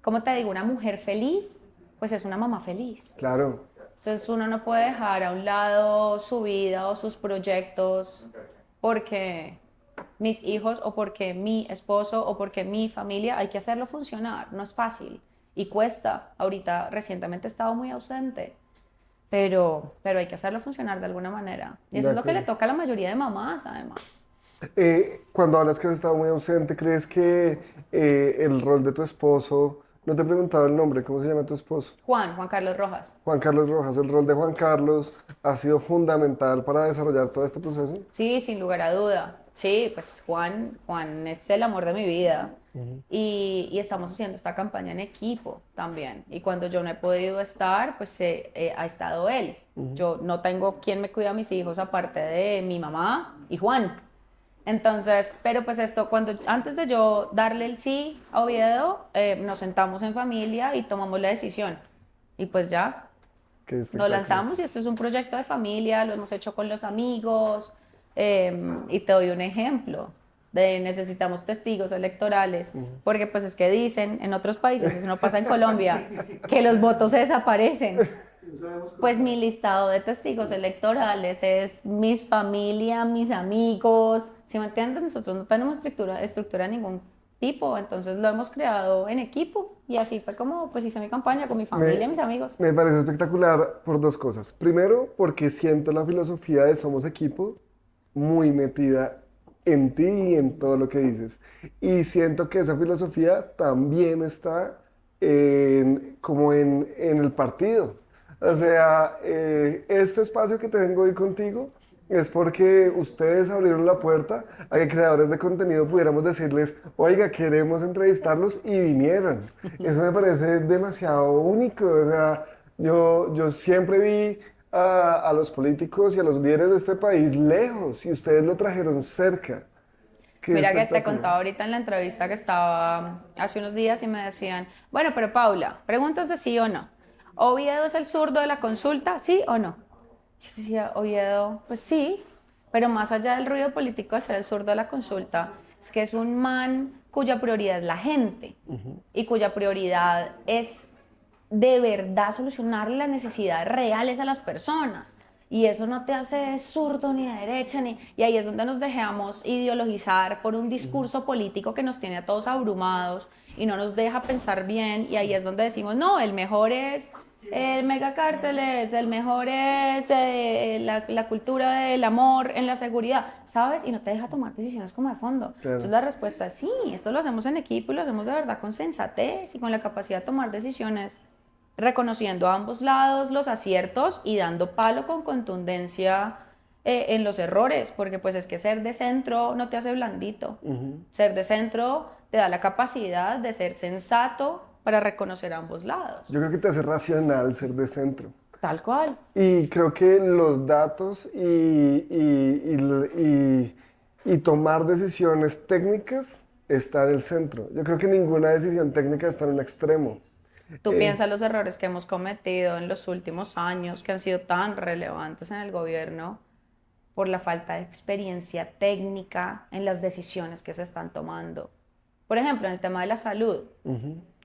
¿cómo te digo? Una mujer feliz, pues es una mamá feliz. Claro. Entonces uno no puede dejar a un lado su vida o sus proyectos porque mis hijos o porque mi esposo o porque mi familia, hay que hacerlo funcionar, no es fácil y cuesta. Ahorita recientemente he estado muy ausente, pero hay que hacerlo funcionar de alguna manera. Y eso De es lo que le acuerdo. toca a la mayoría de mamás, además. Cuando hablas que has estado muy ausente, ¿crees que el rol de tu esposo, no te he preguntado el nombre, ¿cómo se llama tu esposo? Juan Carlos Rojas. Juan Carlos Rojas, el rol de Juan Carlos ha sido fundamental para desarrollar todo este proceso. Sí, sin lugar a duda. Sí, pues Juan es el amor de mi vida. Y estamos haciendo esta campaña en equipo también. Y cuando yo no he podido estar, pues ha estado él. Yo no tengo quien me cuida a mis hijos aparte de mi mamá y Juan. Entonces, pero pues esto, antes de yo darle el sí a Oviedo, nos sentamos en familia y tomamos la decisión. Y pues ya, Qué nos espectáculo. lanzamos y esto es un proyecto de familia, lo hemos hecho con los amigos, y te doy un ejemplo de necesitamos testigos electorales, porque pues es que dicen en otros países, eso no pasa en Colombia, que los votos se desaparecen. Pues mi listado de testigos electorales es mis familia, mis amigos, ¿sí me entiendes? Nosotros no tenemos estructura de ningún tipo, entonces lo hemos creado en equipo y así fue como pues hice mi campaña con mi familia y mis amigos. Me parece espectacular por dos cosas. Primero, porque siento la filosofía de Somos Equipo muy metida en ti y en todo lo que dices. Y siento que esa filosofía también está en el partido. O sea, este espacio que tengo hoy contigo es porque ustedes abrieron la puerta a que creadores de contenido pudiéramos decirles, oiga, queremos entrevistarlos y vinieron. Eso me parece demasiado único. O sea, yo siempre vi a los políticos y a los líderes de este país lejos y ustedes lo trajeron cerca. Qué Mira que te espectáculo. contaba ahorita en la entrevista que estaba hace unos días y me decían, bueno, pero Paula, preguntas de sí o no. ¿Oviedo es el zurdo de la consulta? ¿Sí o no? Yo decía, Oviedo, pues sí, pero más allá del ruido político de ser el zurdo de la consulta, es que es un man cuya prioridad es la gente y cuya prioridad es de verdad solucionar las necesidades reales a las personas. Y eso no te hace zurdo ni de derecha, y ahí es donde nos dejamos ideologizar por un discurso político que nos tiene a todos abrumados y no nos deja pensar bien. Y ahí es donde decimos, no, el mejor es el megacárceles, el mejor es la cultura del amor en la seguridad, ¿sabes? Y no te deja tomar decisiones como de fondo. Claro. Entonces la respuesta es sí, esto lo hacemos en equipo y lo hacemos de verdad con sensatez y con la capacidad de tomar decisiones reconociendo a ambos lados los aciertos y dando palo con contundencia en los errores, porque pues es que ser de centro no te hace blandito. Ser de centro te da la capacidad de ser sensato para reconocer ambos lados. Yo creo que te hace racional ser de centro. Tal cual. Y creo que los datos y tomar decisiones técnicas está en el centro. Yo creo que ninguna decisión técnica está en un extremo. Tú Eh, piensas los errores que hemos cometido en los últimos años, que han sido tan relevantes en el gobierno, por la falta de experiencia técnica en las decisiones que se están tomando. Por ejemplo, en el tema de la salud,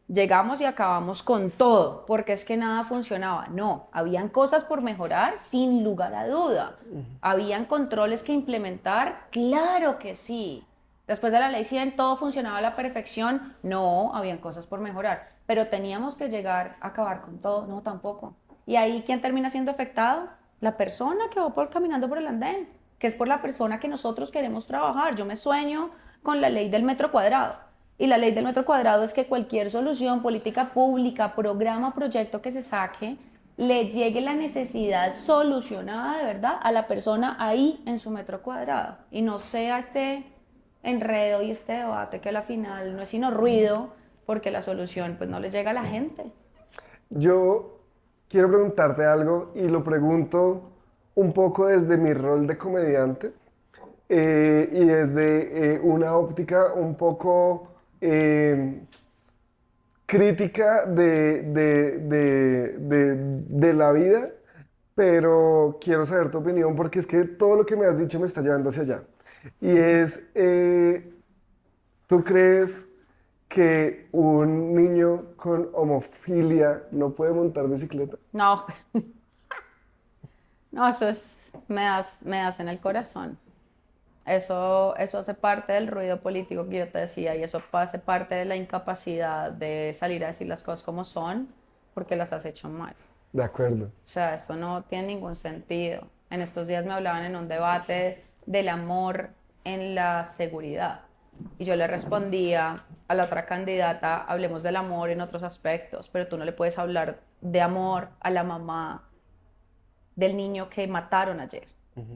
llegamos y acabamos con todo, porque es que nada funcionaba. No, habían cosas por mejorar sin lugar a duda. Habían controles que implementar, claro que sí. Después de la ley 100 todo funcionaba a la perfección, no, habían cosas por mejorar. Pero teníamos que llegar a acabar con todo, no, tampoco. Y ahí, ¿quién termina siendo afectado? La persona que va caminando por el andén, que es por la persona que nosotros queremos trabajar. Yo me sueño con la ley del metro cuadrado. Y la ley del metro cuadrado es que cualquier solución, política pública, programa, proyecto que se saque, le llegue la necesidad solucionada de verdad a la persona ahí en su metro cuadrado. Y no sea este enredo y este debate que a la final no es sino ruido, porque la solución pues no le llega a la gente. Yo quiero preguntarte algo y lo pregunto un poco desde mi rol de comediante y desde una óptica un poco crítica de la vida, pero quiero saber tu opinión porque es que todo lo que me has dicho me está llevando hacia allá. Y es, ¿tú crees que un niño con homofilia no puede montar bicicleta? No, no, eso es, me das en el corazón. Eso hace parte del ruido político que yo te decía y eso hace parte de la incapacidad de salir a decir las cosas como son porque las has hecho mal. De acuerdo. O sea, eso no tiene ningún sentido. En estos días me hablaban en un debate del amor en la seguridad y yo le respondía a la otra candidata, hablemos del amor en otros aspectos, pero tú no le puedes hablar de amor a la mamá del niño que mataron ayer.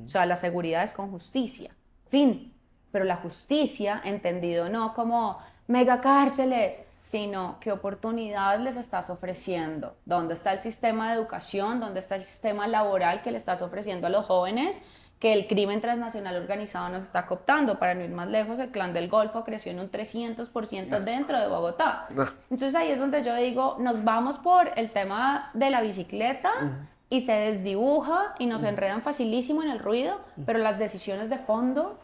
O sea, la seguridad es con justicia. Fin. Pero la justicia, entendido no como mega cárceles, sino qué oportunidad les estás ofreciendo. ¿Dónde está el sistema de educación? ¿Dónde está el sistema laboral que le estás ofreciendo a los jóvenes? Que el crimen transnacional organizado nos está cooptando. Para no ir más lejos, el Clan del Golfo creció en un 300% dentro de Bogotá. Entonces ahí es donde yo digo, nos vamos por el tema de la bicicleta y se desdibuja y nos enredan facilísimo en el ruido, pero las decisiones de fondo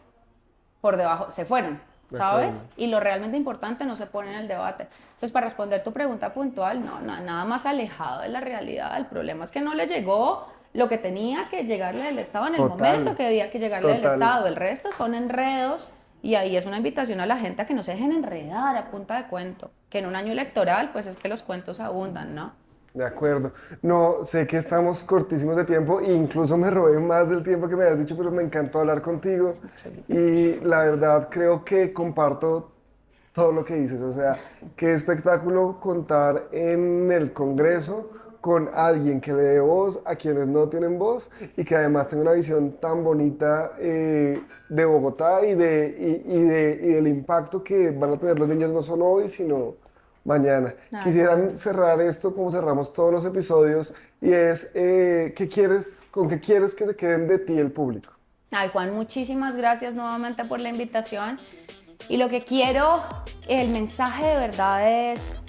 por debajo se fueron, ¿sabes? Y lo realmente importante no se pone en el debate. Entonces, para responder tu pregunta puntual, no, nada más alejado de la realidad. El problema es que no le llegó lo que tenía que llegarle del Estado en el momento que debía que llegarle del Estado. El resto son enredos y ahí es una invitación a la gente a que no se dejen enredar a punta de cuento. Que en un año electoral, pues es que los cuentos abundan, ¿no? De acuerdo. No, sé que estamos cortísimos de tiempo e incluso me robé más del tiempo que me habías dicho, pero me encantó hablar contigo y la verdad creo que comparto todo lo que dices. O sea, qué espectáculo contar en el Congreso con alguien que le dé voz a quienes no tienen voz y que además tenga una visión tan bonita de Bogotá y del impacto que van a tener los niños no solo hoy, sino mañana. Quisieran cerrar esto como cerramos todos los episodios y es, ¿con qué quieres que se queden de ti el público? Ay, Juan, muchísimas gracias nuevamente por la invitación. Y lo que quiero, el mensaje de verdad es,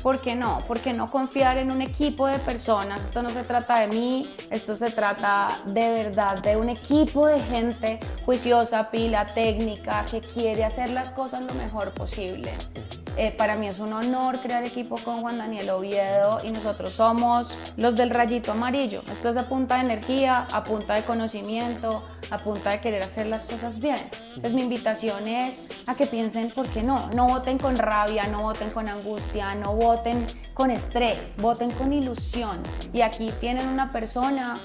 ¿por qué no? ¿Por qué no confiar en un equipo de personas? Esto no se trata de mí, esto se trata de verdad de un equipo de gente juiciosa, pila, técnica, que quiere hacer las cosas lo mejor posible. Para mí es un honor crear equipo con Juan Daniel Oviedo y nosotros somos los del rayito amarillo. Esto es a punta de energía, a punta de conocimiento, a punta de querer hacer las cosas bien. Entonces mi invitación es a que piensen, ¿por qué no? No voten con rabia, no voten con angustia, no voten con estrés, voten con ilusión. Y aquí tienen una persona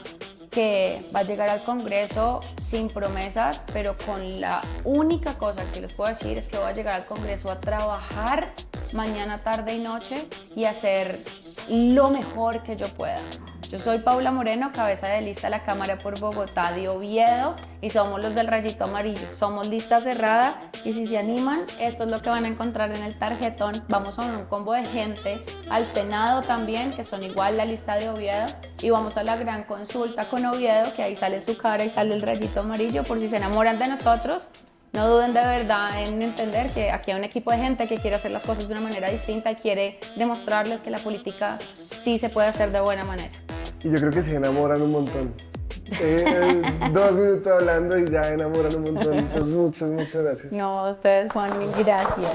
que va a llegar al Congreso sin promesas, pero con la única cosa que sí les puedo decir es que voy a llegar al Congreso a trabajar mañana, tarde y noche y hacer lo mejor que yo pueda. Yo soy Paula Moreno, cabeza de lista de la Cámara por Bogotá de Oviedo y somos los del rayito amarillo. Somos lista cerrada y si se animan, esto es lo que van a encontrar en el tarjetón. Vamos a un combo de gente al Senado también, que son igual la lista de Oviedo, y vamos a la gran consulta con Oviedo, que ahí sale su cara y sale el rayito amarillo. Por si se enamoran de nosotros, no duden de verdad en entender que aquí hay un equipo de gente que quiere hacer las cosas de una manera distinta y quiere demostrarles que la política sí se puede hacer de buena manera. Y yo creo que se enamoran un montón. 2 minutos hablando y ya enamoran un montón. Entonces, muchas gracias. No, ustedes, Juan, mil gracias.